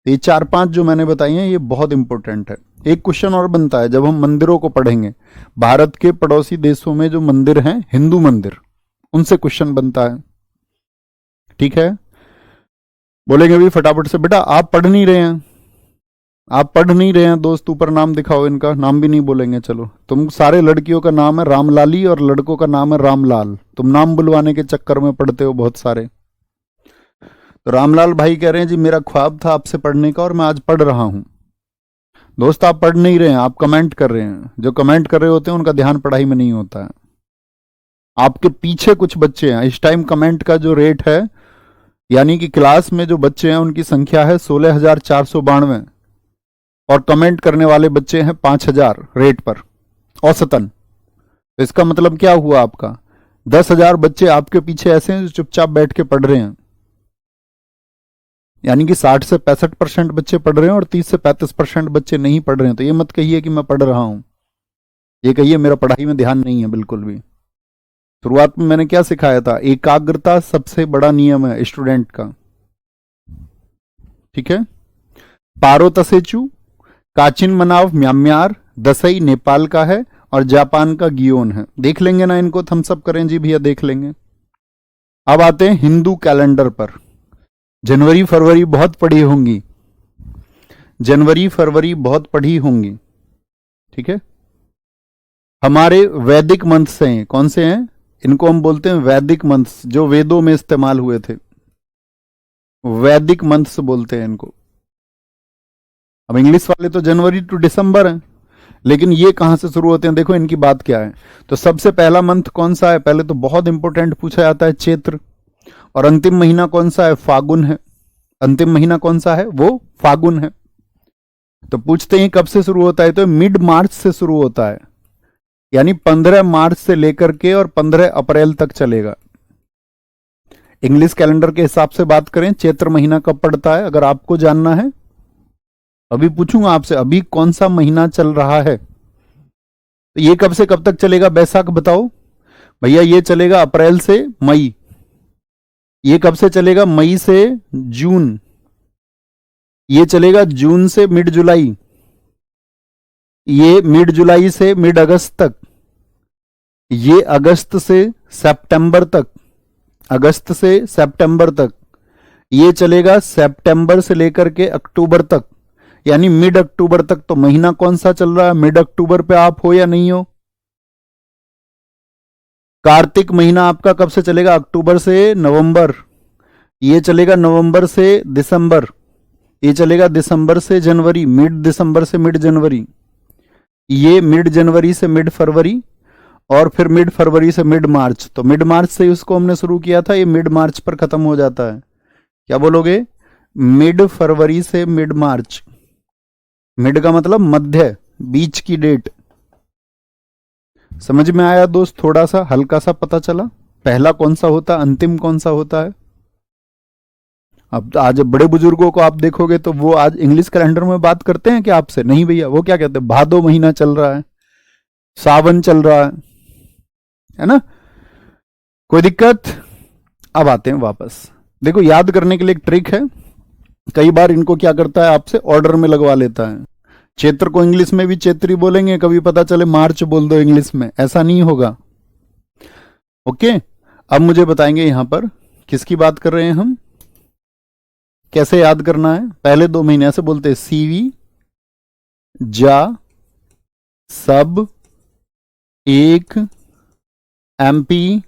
ये 4-5 जो मैंने बताई हैं ये बहुत इंपॉर्टेंट है। एक क्वेश्चन और बनता है जब हम मंदिरों को पढ़ेंगे, भारत के पड़ोसी देशों में जो मंदिर हैं हिंदू मंदिर, उनसे क्वेश्चन बनता है। ठीक है, बोलेंगे भी फटाफट से, बेटा आप पढ़ नहीं रहे हैं, आप पढ़ नहीं रहे हैं दोस्त, ऊपर नाम दिखाओ, इनका नाम भी नहीं बोलेंगे। चलो, तुम सारे लड़कियों का नाम है रामलाली और लड़कों का नाम है रामलाल, तुम नाम बुलवाने के चक्कर में पढ़ते हो बहुत सारे। तो रामलाल भाई कह रहे हैं जी मेरा ख्वाब था आपसे पढ़ने का और मैं आज पढ़ रहा हूं। दोस्त आप पढ़ नहीं रहे हैं, आप कमेंट कर रहे हैं। जो कमेंट कर रहे होते हैं उनका ध्यान पढ़ाई में नहीं होता है। आपके पीछे कुछ बच्चे हैं, इस टाइम कमेंट का जो रेट है, यानी कि क्लास में जो बच्चे हैं उनकी संख्या है 16,492 और कमेंट करने वाले बच्चे हैं 5,000 रेट पर औसतन। तो इसका मतलब क्या हुआ, आपका 10,000 बच्चे आपके पीछे ऐसे हैं जो चुपचाप बैठ के पढ़ रहे हैं, यानी कि 60 से 65% बच्चे पढ़ रहे हैं और 30 से 35% बच्चे नहीं पढ़ रहे हैं। तो ये मत कहिए कि मैं पढ़ रहा हूं, ये कहिए मेरा पढ़ाई में ध्यान नहीं है बिल्कुल भी। शुरुआत में मैंने क्या सिखाया था, एकाग्रता सबसे बड़ा नियम है स्टूडेंट का। ठीक है, पारो तसेचू, काचिन मनाव म्यांमार, दसई नेपाल का है और जापान का गियोन है। देख लेंगे ना इनको, थम्स अप करें जी भैया, देख लेंगे। अब आते हैं हिंदू कैलेंडर पर। जनवरी फरवरी बहुत पढ़ी होंगी, जनवरी फरवरी बहुत पढ़ी होंगी। ठीक है, हमारे वैदिक मंथ्स हैं, कौन से हैं, इनको हम बोलते हैं वैदिक मंथ्स, जो वेदों में इस्तेमाल हुए थे, वैदिक मंथ्स बोलते हैं इनको। अब इंग्लिश वाले तो जनवरी टू दिसंबर हैं, लेकिन ये कहां से शुरू होते हैं, देखो इनकी बात क्या है। तो सबसे पहला मंथ कौन सा है, पहले तो बहुत इंपॉर्टेंट पूछा जाता है, चैत्र। और अंतिम महीना कौन सा है, फागुन है। अंतिम महीना कौन सा है, वो फागुन है। तो पूछते हैं कब से शुरू होता है, तो मिड मार्च से शुरू होता है, यानी 15 मार्च से लेकर के और 15 अप्रैल तक चलेगा। इंग्लिश कैलेंडर के हिसाब से बात करें, चैत्र महीना कब पड़ता है, अगर आपको जानना है। अभी पूछूंगा आपसे, अभी कौन सा महीना चल रहा है, तो ये कब से कब तक चलेगा, बैसाख बताओ भैया। ये चलेगा अप्रैल से मई। ये कब से चलेगा, मई से जून। ये चलेगा जून से मिड जुलाई। ये मिड जुलाई से मिड अगस्त तक। ये अगस्त से सितंबर तक, अगस्त से सितंबर तक। ये चलेगा सितंबर से लेकर के अक्टूबर तक, यानी मिड अक्टूबर तक। तो महीना कौन सा चल रहा है, मिड अक्टूबर पे आप हो या नहीं हो। कार्तिक महीना आपका कब से चलेगा, अक्टूबर से नवंबर। ये चलेगा नवंबर से दिसंबर। ये चलेगा दिसंबर से जनवरी, मिड दिसंबर से मिड जनवरी। ये मिड जनवरी से मिड फरवरी और फिर मिड फरवरी से मिड मार्च। तो मिड मार्च से उसको हमने शुरू किया था, ये मिड मार्च पर खत्म हो जाता है। क्या बोलोगे, मिड फरवरी से मिड मार्च। मिड का मतलब मध्य, बीच की डेट। समझ में आया दोस्त, थोड़ा सा हल्का सा पता चला पहला कौन सा होता है, अंतिम कौन सा होता है। अब आज बड़े बुजुर्गों को आप देखोगे तो वो आज इंग्लिश कैलेंडर में बात करते हैं कि आपसे, नहीं भैया, वो क्या कहते हैं, भादो महीना चल रहा है, सावन चल रहा है ना। कोई दिक्कत। अब आते हैं वापस, देखो याद करने के लिए एक ट्रिक है। कई बार इनको क्या करता है, आपसे ऑर्डर में लगवा लेता है। चैत्र को इंग्लिश में भी चैत्री बोलेंगे, कभी पता चले मार्च बोल दो इंग्लिश में, ऐसा नहीं होगा। ओके, अब मुझे बताएंगे यहां पर किसकी बात कर रहे हैं हम, कैसे याद करना है। पहले 2 महीने ऐसे बोलते हैं, सीवी, जा, सब, एक, एमपी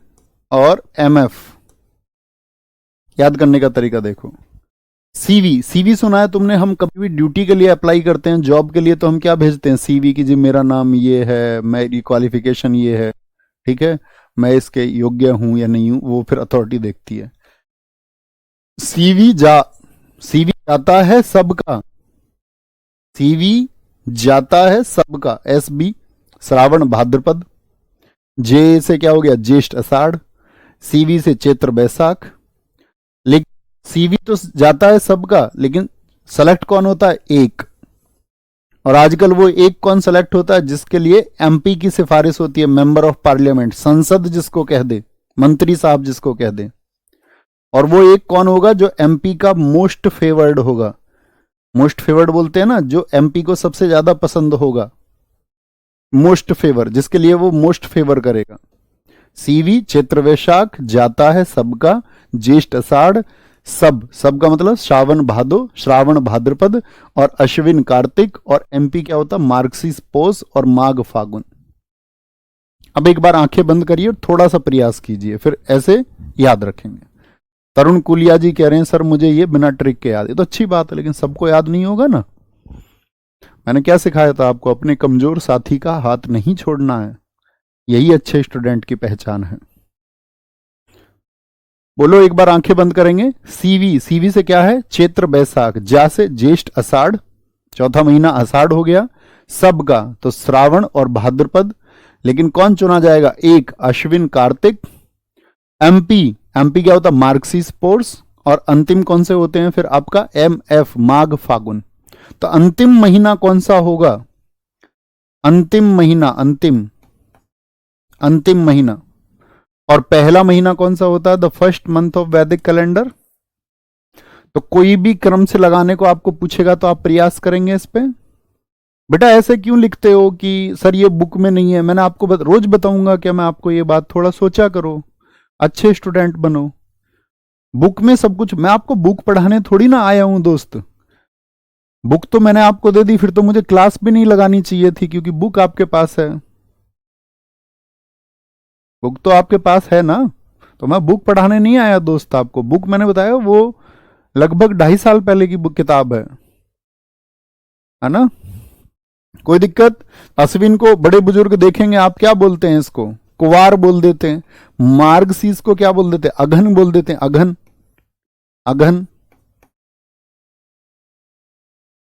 और एमएफ। याद करने का तरीका देखो, सीवी, सीवी सुना है तुमने, हम कभी भी ड्यूटी के लिए अप्लाई करते हैं, जॉब के लिए, तो हम क्या भेजते हैं, सीवी की जी मेरा नाम ये है, मेरी क्वालिफिकेशन ये है, ठीक है, मैं इसके योग्य हूं या नहीं हूं, वो फिर अथॉरिटी देखती है। सीवी सीवी जाता है सबका, सीवी जाता है सबका। एसबी श्रावण भाद्रपद, जे से क्या हो गया, ज्येष्ठ आषाढ़, सीवी से चैत्र बैसाख। लेकिन सीवी तो जाता है सबका, लेकिन सेलेक्ट कौन होता है? एक। और आजकल वो एक कौन सेलेक्ट होता है? जिसके लिए एमपी की सिफारिश होती है, मेंबर ऑफ पार्लियामेंट, संसद जिसको कह दे, मंत्री साहब जिसको कह दे। और वो एक कौन होगा? जो एमपी का मोस्ट फेवर्ड होगा। मोस्ट फेवर्ड बोलते हैं ना, जो एमपी को सबसे ज्यादा पसंद होगा, मोस्ट फेवर, जिसके लिए वो मोस्ट फेवर करेगा। सीवी चैत्र वैशाख जाता है सबका, ज्येष्ठ आषाढ़, सब का मतलब श्रावण भादो, श्रावण भाद्रपद, और अश्विन कार्तिक, और एमपी क्या होता? मार्गशीर्ष पौष और माघ फागुन। अब एक बार आंखें बंद करिए और थोड़ा सा प्रयास कीजिए, फिर ऐसे याद रखेंगे। तरुण कुलिया जी कह रहे हैं सर मुझे ये बिना ट्रिक के याद है। तो अच्छी बात है, लेकिन सबको याद नहीं होगा ना। मैंने क्या सिखाया था आपको? अपने कमजोर साथी का हाथ नहीं छोड़ना है। यही अच्छे स्टूडेंट की पहचान है। बोलो एक बार, आंखें बंद करेंगे। सीवी, सीवी से क्या है? चैत्र बैसाख, जा से ज्येष्ठ आषाढ़, चौथा महीना आषाढ़ हो गया। सब का तो श्रावण और भाद्रपद, लेकिन कौन चुना जाएगा? एक, अश्विन कार्तिक। एमपी, एमपी क्या होता? मार्गशीर्ष पौष। और अंतिम कौन से होते हैं फिर आपका? एम एफ, माघ फागुन। तो अंतिम महीना कौन सा होगा? अंतिम महीना, अंतिम महीना। और पहला महीना कौन सा होता है? द फर्स्ट मंथ ऑफ वैदिक कैलेंडर। तो कोई भी क्रम से लगाने को आपको पूछेगा तो आप प्रयास करेंगे इस पे। बेटा ऐसे क्यों लिखते हो कि सर ये बुक में नहीं है? मैंने आपको रोज बताऊंगा क्या मैं आपको ये बात? थोड़ा सोचा करो, अच्छे स्टूडेंट बनो। बुक में सब कुछ, मैं आपको बुक पढ़ाने थोड़ी ना आया हूं दोस्त। बुक तो मैंने आपको दे दी, फिर तो मुझे क्लास भी नहीं लगानी चाहिए थी, क्योंकि बुक आपके पास है। बुक तो आपके पास है ना। तो मैं बुक पढ़ाने नहीं आया दोस्त आपको। बुक मैंने बताया वो लगभग 2.5 साल पहले की बुक किताब है ना। कोई दिक्कत? अश्विन को बड़े बुजुर्ग देखेंगे आप क्या बोलते हैं? इसको कुवार बोल देते हैं। मार्गशीर्ष को क्या बोल देते हैं? अघन बोल देते हैं। अघन, अघन।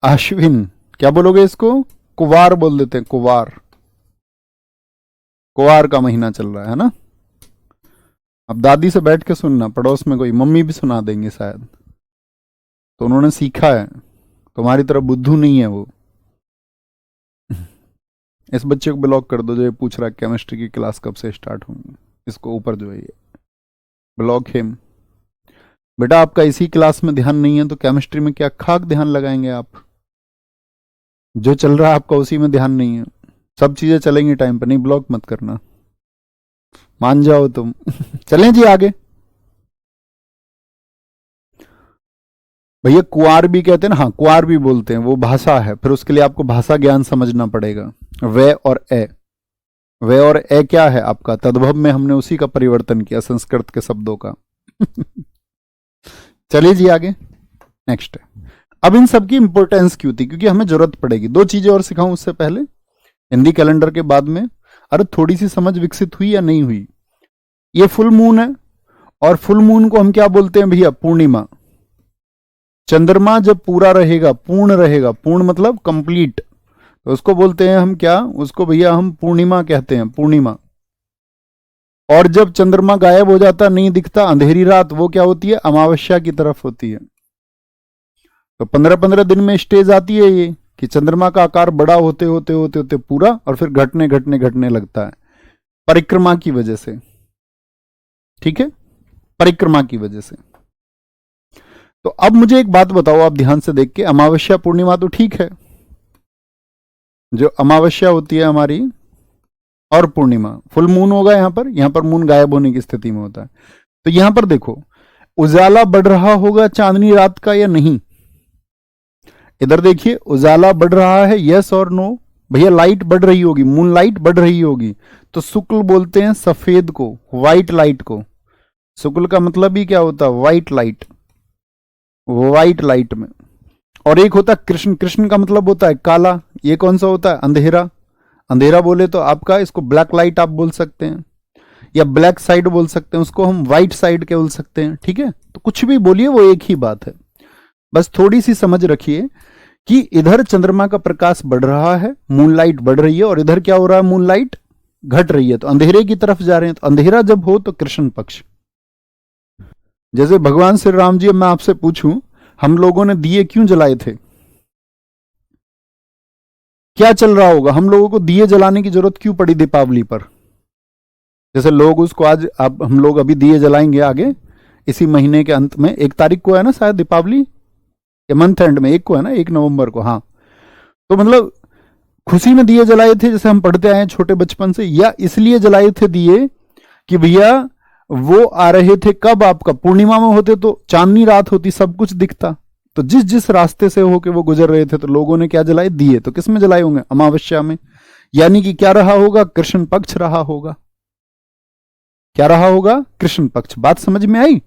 अश्विन क्या बोलोगे इसको? कुवार बोल देते हैं, कुवार। कुवार का महीना चल रहा है ना। अब दादी से बैठ के सुनना, पड़ोस में कोई मम्मी भी सुना देंगे शायद, तो उन्होंने सीखा है। तुम्हारी तरह बुद्धू नहीं है वो। इस बच्चे को ब्लॉक कर दो जो ये पूछ रहा है केमिस्ट्री की क्लास कब से स्टार्ट होंगी। इसको ऊपर जो है ब्लॉक हिम। बेटा आपका इसी क्लास में ध्यान नहीं है तो केमिस्ट्री में क्या खाक ध्यान लगाएंगे आप? जो चल रहा है आपका उसी में ध्यान नहीं है। सब चीजें चलेंगी टाइम पर। नहीं, ब्लॉक मत करना, मान जाओ तुम। चलें जी आगे। भैया कुआर भी कहते हैं ना। हाँ, कुआर भी बोलते हैं, वो भाषा है। फिर उसके लिए आपको भाषा ज्ञान समझना पड़ेगा। वे और ए, वे और ए क्या है आपका? तद्भव में हमने उसी का परिवर्तन किया, संस्कृत के शब्दों का। चलिए जी आगे, नेक्स्ट। अब इन सब की इंपॉर्टेंस क्यों थी? क्योंकि हमें जरूरत पड़ेगी। 2 चीजें और सिखाऊं उससे पहले, हिंदी कैलेंडर के बाद में। अरे थोड़ी सी समझ विकसित हुई या नहीं हुई? ये फुल मून है, और फुल मून को हम क्या बोलते हैं भैया? पूर्णिमा। चंद्रमा जब पूरा रहेगा, पूर्ण रहेगा, पूर्ण मतलब कंप्लीट, तो उसको बोलते हैं हम क्या? उसको भैया हम पूर्णिमा कहते हैं, पूर्णिमा। और जब चंद्रमा गायब हो जाता, नहीं दिखता, अंधेरी रात, वो क्या होती है? अमावस्या की तरफ होती है। तो 15-15 दिन में स्टेज आती है ये, कि चंद्रमा का आकार बड़ा होते होते होते होते पूरा, और फिर घटने घटने घटने लगता है परिक्रमा की वजह से। ठीक है, परिक्रमा की वजह से। तो अब मुझे एक बात बताओ आप ध्यान से देख के, अमावस्या पूर्णिमा तो ठीक है, जो अमावस्या होती है हमारी, और पूर्णिमा, फुल मून होगा यहां पर मून गायब होने की स्थिति में होता है। तो यहां पर देखो, उजाला बढ़ रहा होगा चांदनी रात का या नहीं? इधर देखिए, उजाला बढ़ रहा है, यस और नो? भैया लाइट बढ़ रही होगी, मून लाइट बढ़ रही होगी। तो शुक्ल बोलते हैं सफेद को, व्हाइट लाइट को। शुक्ल का मतलब ही क्या होता है? व्हाइट लाइट, व्हाइट लाइट में। और एक होता है कृष्ण, कृष्ण का मतलब होता है काला। ये कौन सा होता है? अंधेरा। अंधेरा बोले तो आपका इसको ब्लैक लाइट आप बोल सकते हैं, या ब्लैक साइड बोल सकते हैं, उसको हम व्हाइट साइड के बोल सकते हैं। ठीक है, तो कुछ भी बोलिए वो एक ही बात है। बस थोड़ी सी समझ रखिए कि इधर चंद्रमा का प्रकाश बढ़ रहा है, मूनलाइट बढ़ रही है, और इधर क्या हो रहा है? मूनलाइट घट रही है, तो अंधेरे की तरफ जा रहे हैं। तो अंधेरा जब हो तो कृष्ण पक्ष, जैसे भगवान श्री राम जी, अब मैं आपसे पूछूं, हम लोगों ने दिए क्यों जलाए थे? क्या चल रहा होगा? हम लोगों को दिए जलाने की जरूरत क्यों पड़ी दीपावली पर? जैसे लोग उसको आज, अब हम लोग अभी दिए जलाएंगे आगे इसी महीने के अंत में, 1 तारीख को है ना शायद दीपावली, या मंथ एंड में 1 को है ना, 1 नवंबर को, हाँ। तो मतलब खुशी में दिए जलाए थे, जैसे हम पढ़ते आए हैं छोटे बचपन से, या इसलिए जलाए थे दिए कि भैया वो आ रहे थे कब? आपका पूर्णिमा में होते तो चांदनी रात होती, सब कुछ दिखता, तो जिस जिस रास्ते से होके वो गुजर रहे थे तो लोगों ने क्या जलाए? दिए। तो किस में जलाए होंगे? अमावस्या में। यानी कि क्या रहा होगा? कृष्ण पक्ष रहा होगा। क्या रहा होगा? कृष्ण पक्ष। बात समझ में आई?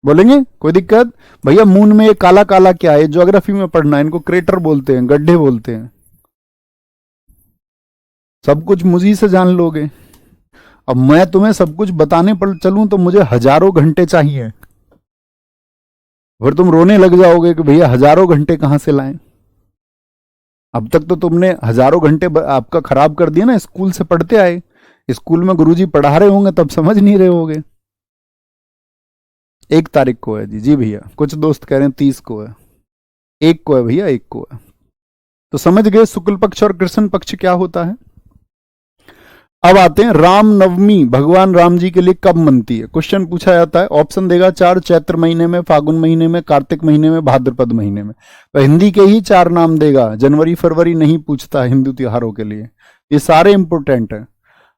बोलेंगे कोई दिक्कत? भैया मून में ये काला काला क्या है? ज्योग्राफी में पढ़ना है, इनको क्रेटर बोलते हैं, गड्ढे बोलते हैं। सब कुछ मुझी से जान लोगे। अब मैं तुम्हें सब कुछ बताने पर चलूं तो मुझे हजारों घंटे चाहिए, फिर तुम रोने लग जाओगे कि भैया हजारों घंटे कहां से लाएं। अब तक तो तुमने हजारों घंटे आपका खराब कर दिया ना, स्कूल से पढ़ते आए, स्कूल में गुरुजी पढ़ा रहे होंगे तब समझ नहीं रहे होगे। 1 तारीख को है जी, जी भैया। कुछ दोस्त कह रहे हैं 30 को है, 1 को है भैया, 1 को है। तो समझ गए शुक्ल पक्ष और कृष्ण पक्ष क्या होता है। अब आते हैं राम नवमी भगवान राम जी के लिए कब मनती है। क्वेश्चन पूछा जाता है, ऑप्शन देगा 4, चैत्र महीने में, फागुन महीने में, कार्तिक महीने में, भाद्रपद महीने में। तो हिंदी के ही 4 नाम देगा, जनवरी फरवरी नहीं पूछता हिंदू त्योहारों के लिए। ये सारे इंपोर्टेंट है,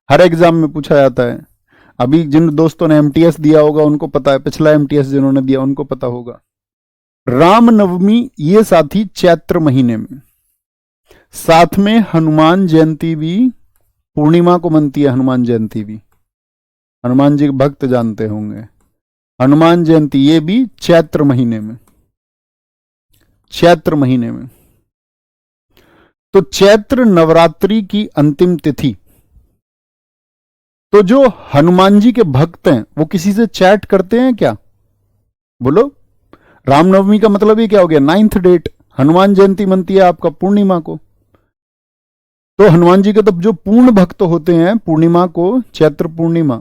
हर एग्जाम में पूछा जाता है। अभी जिन दोस्तों ने एमटीएस दिया होगा उनको पता है, पिछला एमटीएस जिन्होंने दिया उनको पता होगा। राम नवमी ये साथी चैत्र महीने में, साथ में हनुमान जयंती भी पूर्णिमा को मनती है। हनुमान जयंती भी, हनुमान जी के भक्त जानते होंगे, हनुमान जयंती ये भी चैत्र महीने में, चैत्र महीने में। तो चैत्र नवरात्रि की अंतिम तिथि। तो जो हनुमान जी के भक्त हैं वो किसी से चैट करते हैं क्या? बोलो। रामनवमी का मतलब ये क्या हो गया? 9th date. हनुमान जयंती मनती है आपका पूर्णिमा को। तो हनुमान जी के तो जो पूर्ण भक्त होते हैं पूर्णिमा को, चैत्र पूर्णिमा,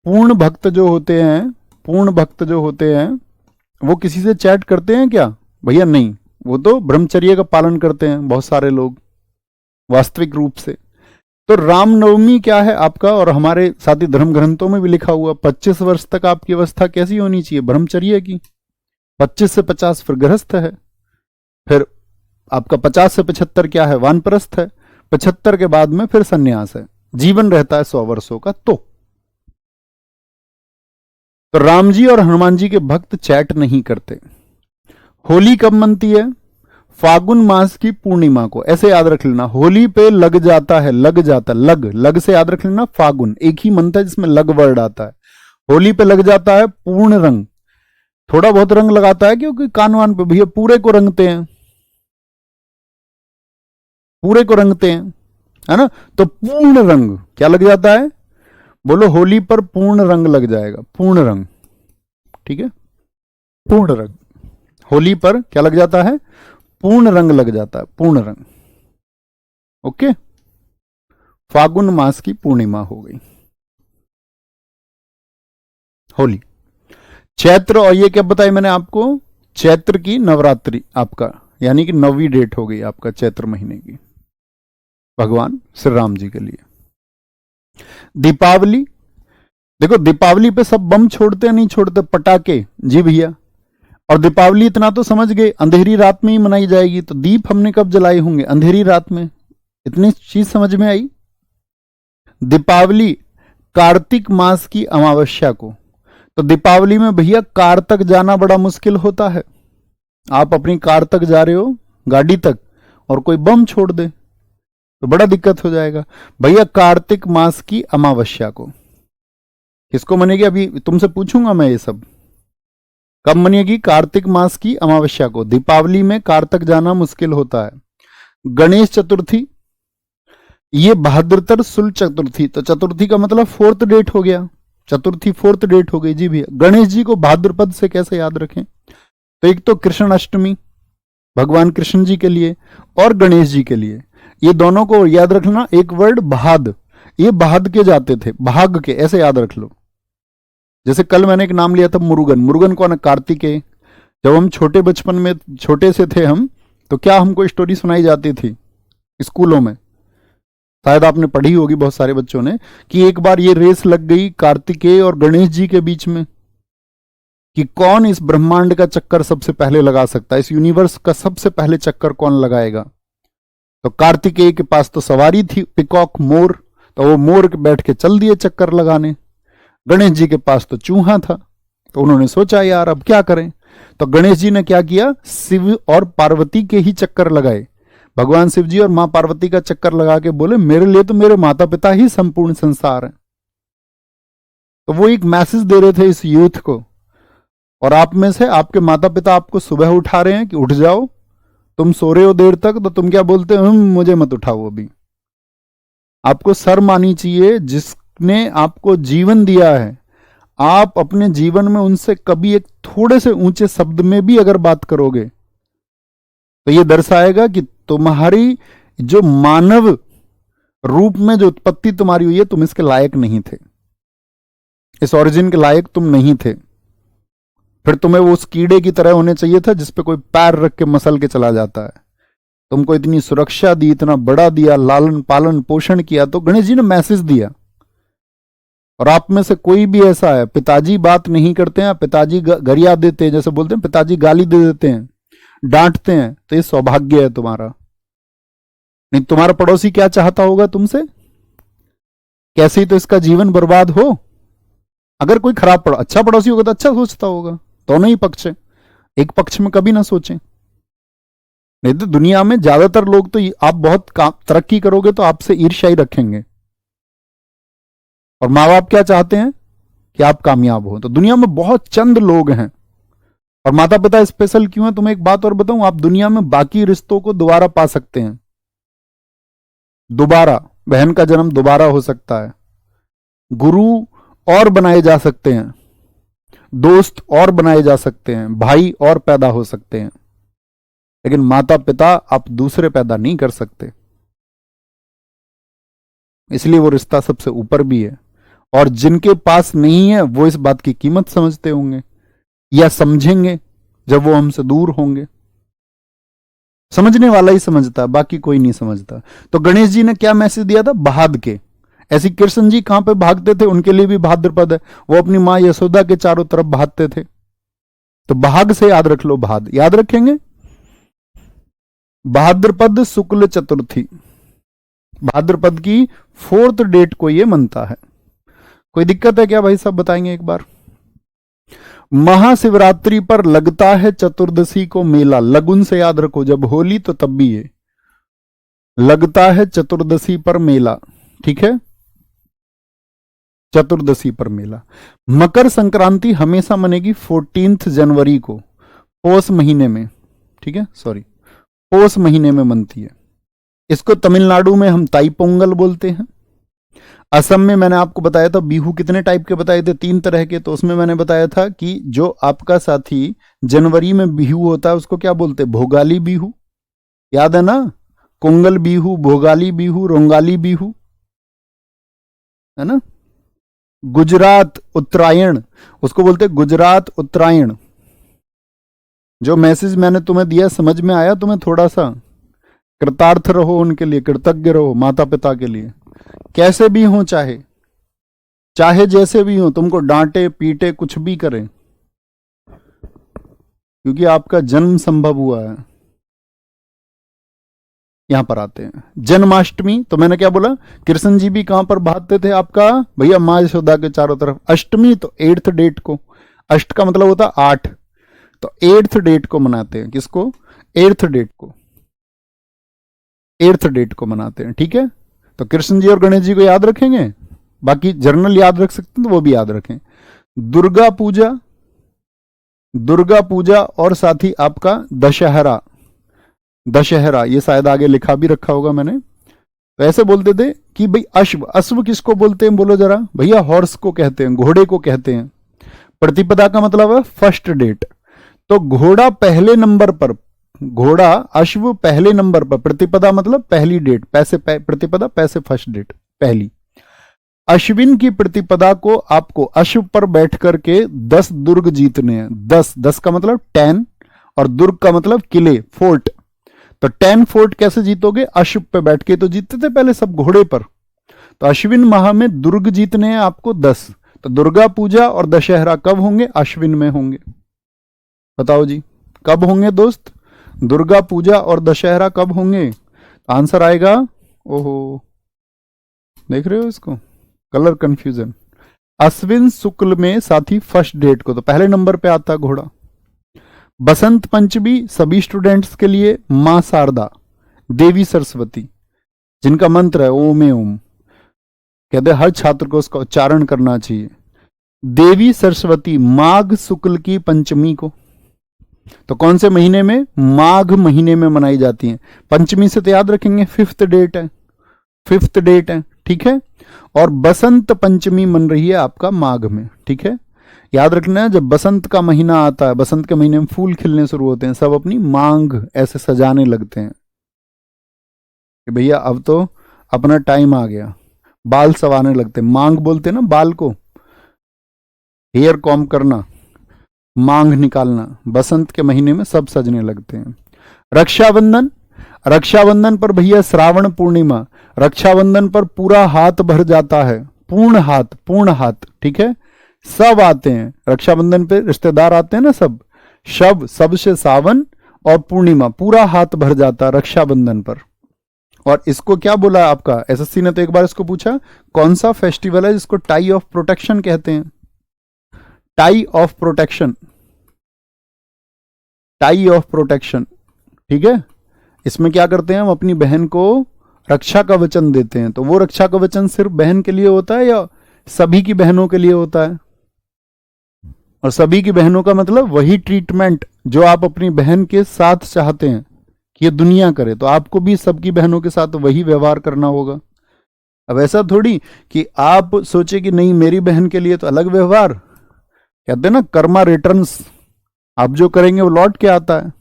पूर्ण भक्त जो होते हैं, पूर्ण भक्त जो होते हैं वो किसी से चैट करते हैं क्या? भैया नहीं, वो तो ब्रह्मचर्य का पालन करते हैं बहुत सारे लोग वास्तविक रूप से। तो रामनवमी क्या है आपका, और हमारे साथी धर्म ग्रंथों में भी लिखा हुआ 25 वर्ष तक आपकी अवस्था कैसी होनी चाहिए? ब्रह्मचर्य की। 25 से 50 फिर गृहस्थ है, फिर आपका 50 से 75 क्या है? वानप्रस्थ है, 75 के बाद में फिर सन्यास है, जीवन रहता है 100 वर्षों का। तो राम जी और हनुमान जी के भक्त चैट नहीं करते। होली कब मनती है? फागुन मास की पूर्णिमा को। ऐसे याद रख लेना, होली पे लग जाता है, लग जाता, लग लग से याद रख लेना, फागुन एक ही मंथ है जिसमें लग वर्ड आता है। होली पे लग जाता है पूर्ण रंग, थोड़ा बहुत रंग लगाता है क्योंकि कानवान पे भैया पूरे को रंगते हैं, पूरे को रंगते हैं, है ना। तो पूर्ण रंग क्या लग जाता है? बोलो, होली पर पूर्ण रंग लग जाएगा, पूर्ण रंग। ठीक है, पूर्ण रंग। होली पर क्या लग जाता है? पूर्ण रंग लग जाता है, पूर्ण रंग। ओके, फागुन मास की पूर्णिमा हो गई होली। चैत्र, और ये क्या बताया मैंने आपको? चैत्र की नवरात्रि आपका, यानी कि 9वीं डेट हो गई आपका चैत्र महीने की, भगवान श्री राम जी के लिए। दीपावली, देखो दीपावली पे सब बम छोड़ते नहीं छोड़ते? पटाखे, जी भैया। और दीपावली इतना तो समझ गए, अंधेरी रात में ही मनाई जाएगी। तो दीप हमने कब जलाए होंगे? अंधेरी रात में। इतनी चीज समझ में आई। दीपावली कार्तिक मास की अमावस्या को। तो दीपावली में भैया कार तक जाना बड़ा मुश्किल होता है। आप अपनी कार तक जा रहे हो, गाड़ी तक, और कोई बम छोड़ दे तो बड़ा दिक्कत हो जाएगा। भैया कार्तिक मास की अमावस्या को किसको मनेगी? अभी तुमसे पूछूंगा मैं ये सब। कब मनेगी? कार्तिक मास की अमावस्या को। दीपावली में कार तक जाना मुश्किल होता है। गणेश चतुर्थी, ये भाद्रतर शुक्ल चतुर्थी। तो चतुर्थी का मतलब 4th डेट हो गया, चतुर्थी 4th डेट हो गई। जी भैया, गणेश जी को भाद्रपद से कैसे याद रखें? तो एक तो कृष्ण अष्टमी भगवान कृष्ण जी के लिए, और गणेश जी के लिए, ये दोनों को याद रखना। एक वर्ड भाद, ये भाद के जाते थे, भाग के, ऐसे याद रख लो। जैसे कल मैंने एक नाम लिया था मुरुगन। मुरुगन कौन है? कार्तिकेय। जब हम छोटे बचपन में छोटे से थे हम, तो क्या हमको स्टोरी सुनाई जाती थी स्कूलों में? शायद आपने पढ़ी होगी बहुत सारे बच्चों ने, कि एक बार ये रेस लग गई कार्तिकेय और गणेश जी के बीच में कि कौन इस ब्रह्मांड का चक्कर सबसे पहले लगा सकता है, इस यूनिवर्स का सबसे पहले चक्कर कौन लगाएगा। तो कार्तिकेय के पास तो सवारी थी, पिकॉक, मोर, तो वो मोर बैठ के चल दिए चक्कर लगाने। गणेश जी के पास तो चूहा था, तो उन्होंने सोचा यार अब क्या करें। तो गणेश जी ने क्या किया, शिव और पार्वती के ही चक्कर लगाए। भगवान शिव जी और मां पार्वती का चक्कर लगा के बोले मेरे लिए तो मेरे माता पिता ही संपूर्ण संसार है। तो वो एक मैसेज दे रहे थे इस यूथ को। और आप में से आपके माता पिता आपको सुबह उठा रहे हैं कि उठ जाओ, तुम सो रहे हो देर तक, तो तुम क्या बोलते हो, मुझे मत उठाओ अभी। आपको शर्म आनी चाहिए, जिसने आपको जीवन दिया है। आप अपने जीवन में उनसे कभी एक थोड़े से ऊंचे शब्द में भी अगर बात करोगे तो यह दर्शाएगा कि तुम्हारी जो मानव रूप में जो उत्पत्ति तुम्हारी हुई है, तुम इसके लायक नहीं थे, इस ओरिजिन के लायक तुम नहीं थे। फिर तुम्हें वो उस कीड़े की तरह होने चाहिए था जिसपे कोई पैर रख के मसल के चला जाता है। तुमको इतनी सुरक्षा दी, इतना बड़ा दिया, लालन पालन पोषण किया, तो गणेश जी ने मैसेज दिया। और आप में से कोई भी ऐसा है, पिताजी बात नहीं करते हैं, पिताजी गरिया देते हैं, जैसे बोलते हैं पिताजी गाली दे देते हैं, डांटते हैं, तो ये सौभाग्य है तुम्हारा। नहीं तुम्हारा पड़ोसी क्या चाहता होगा तुमसे, कैसे ही तो इसका जीवन बर्बाद हो। अगर कोई खराब अच्छा पड़ोसी होगा तो अच्छा सोचता होगा। दोनों ही पक्ष है, एक पक्ष में कभी ना सोचें। नहीं तो दुनिया में ज्यादातर लोग तो आप बहुत तरक्की करोगे तो आपसे ईर्ष्या रखेंगे, और माँ बाप क्या चाहते हैं कि आप कामयाब हो। तो दुनिया में बहुत चंद लोग हैं, और माता पिता स्पेशल क्यों है, तुम्हें एक बात और बताऊं, आप दुनिया में बाकी रिश्तों को दोबारा पा सकते हैं। दोबारा बहन का जन्म दोबारा हो सकता है, गुरु और बनाए जा सकते हैं, दोस्त और बनाए जा सकते हैं, भाई और पैदा हो सकते हैं, लेकिन माता पिता आप दूसरे पैदा नहीं कर सकते। इसलिए वो रिश्ता सबसे ऊपर भी है। और जिनके पास नहीं है वो इस बात की कीमत समझते होंगे या समझेंगे जब वो हमसे दूर होंगे। समझने वाला ही समझता है, बाकी कोई नहीं समझता। तो गणेश जी ने क्या मैसेज दिया था, भाग के। ऐसी कृष्ण जी कहां पे भागते थे, उनके लिए भी भाद्रपद है, वो अपनी मां यशोदा के चारों तरफ भागते थे। तो भाग से याद रख लो, भाद याद रखेंगे। भाद्रपद शुक्ल चतुर्थी, भाद्रपद की 4th डेट को ये मनता है। कोई दिक्कत है क्या भाई साहब, बताएंगे एक बार। महाशिवरात्रि पर लगता है चतुर्दशी को मेला, लगुन से याद रखो, जब होली तो तब भी ये लगता है चतुर्दशी पर मेला, ठीक है, चतुर्दशी पर मेला। मकर संक्रांति हमेशा मनेगी 14 जनवरी को, पौष महीने में, ठीक है, सॉरी, पौष महीने में मनती है। इसको तमिलनाडु में हम ताई पोंगल बोलते हैं। असम में मैंने आपको बताया था बिहू कितने टाइप के बताए थे, 3 तरह के। तो उसमें मैंने बताया था कि जो आपका साथी जनवरी में बिहू होता है उसको क्या बोलते हैं, भोगाली बिहू, याद है ना, कुंगल बिहू, भोगाली बिहू, रोंगाली बिहू, है ना। गुजरात उत्तरायण, उसको बोलते हैं गुजरात उत्तरायण। जो मैसेज मैंने तुम्हें दिया समझ में आया तुम्हें? थोड़ा सा कृतार्थ रहो, उनके लिए कृतज्ञ रहो, माता पिता के लिए, कैसे भी हो, चाहे चाहे जैसे भी हो, तुमको डांटे पीटे कुछ भी करें, क्योंकि आपका जन्म संभव हुआ है। यहां पर आते हैं जन्माष्टमी। तो मैंने क्या बोला, कृष्ण जी भी कहां पर भागते थे आपका भैया, मां यशोदा के चारों तरफ। अष्टमी तो 8th डेट को, अष्ट का मतलब होता 8, तो 8th डेट को मनाते हैं। किसको, 8th डेट को, 8th डेट को मनाते हैं, ठीक है। तो कृष्ण जी और गणेश जी को याद रखेंगे, बाकी जर्नल याद रख सकते हैं तो वो भी याद रखें। दुर्गा पूजा, दुर्गा पूजा और साथ ही आपका दशहरा, दशहरा ये शायद आगे लिखा भी रखा होगा मैंने। तो ऐसे बोलते थे कि भाई अश्व, अश्व किसको बोलते हैं बोलो जरा भैया, हॉर्स को कहते हैं, घोड़े को कहते हैं। प्रतिपदा का मतलब है फर्स्ट डेट, तो घोड़ा पहले नंबर पर, घोड़ा अश्व पहले नंबर पर, प्रतिपदा मतलब पहली डेट, पैसे प्रतिपदा पैसे फर्स्ट डेट पहली। अश्विन की प्रतिपदा को आपको अश्व पर बैठ करके 10 दुर्ग जीतने हैं। 10 का मतलब 10 और दुर्ग का मतलब किले, फोर्ट। तो 10 फोर्ट कैसे जीतोगे? अश्व पे बैठ के तो जीतते थे पहले सब घोड़े पर। तो अश्विन माह में दुर्ग जीतने हैं आपको 10। तो दुर्गा पूजा और दशहरा कब होंगे? अश्विन में होंगे। बताओ जी कब होंगे दोस्त? दुर्गा पूजा और दशहरा कब होंगे? आंसर आएगा, ओहो देख रहे हो इसको, कलर कंफ्यूजन। अश्विन शुक्ल में साथी फर्स्ट डेट को, तो पहले नंबर पे आता घोड़ा। बसंत पंचमी सभी स्टूडेंट्स के लिए मां शारदा, देवी सरस्वती, जिनका मंत्र है ओम ओम, कहते हर छात्र को उसका उच्चारण करना चाहिए। देवी सरस्वती माघ शुक्ल की पंचमी को, तो कौन से महीने में? माघ महीने में मनाई जाती है। पंचमी से तो याद रखेंगे 5th डेट है, 5th डेट है, ठीक है। और बसंत पंचमी मन रही है आपका माघ में, ठीक है। याद रखना है जब बसंत का महीना आता है, बसंत के महीने में फूल खिलने शुरू होते हैं, सब अपनी मांग ऐसे सजाने लगते हैं कि भैया अब तो अपना टाइम आ गया, बाल सवारने लगते हैं। मांग बोलते हैं ना बाल को, हेयर कॉम करना, मांग निकालना, बसंत के महीने में सब सजने लगते हैं। रक्षाबंधन, रक्षाबंधन पर भैया श्रावण पूर्णिमा, रक्षाबंधन पर पूरा हाथ भर जाता है, पूर्ण हाथ, ठीक है। सब आते हैं रक्षाबंधन पे, रिश्तेदार आते हैं ना सब, सबसे सावन और पूर्णिमा, पूरा हाथ भर जाता है रक्षाबंधन पर। और इसको क्या बोला आपका एसएससी ने? तो एक बार इसको पूछा कौन सा फेस्टिवल है जिसको टाई ऑफ प्रोटेक्शन कहते हैं? Tie of protection, tie of protection, ठीक है। इसमें क्या करते हैं हम? अपनी बहन को रक्षा का वचन देते हैं। तो वो रक्षा का वचन सिर्फ बहन के लिए होता है या सभी की बहनों के लिए होता है? और सभी की बहनों का मतलब वही ट्रीटमेंट जो आप अपनी बहन के साथ चाहते हैं कि ये दुनिया करे, तो आपको भी सबकी बहनों के साथ वही व्यवहार करना होगा। अब ऐसा थोड़ी कि आप सोचे कि नहीं मेरी बहन के लिए तो अलग व्यवहार, कहते हैं ना कर्मा रिटर्न्स, आप जो करेंगे वो लौट के आता है।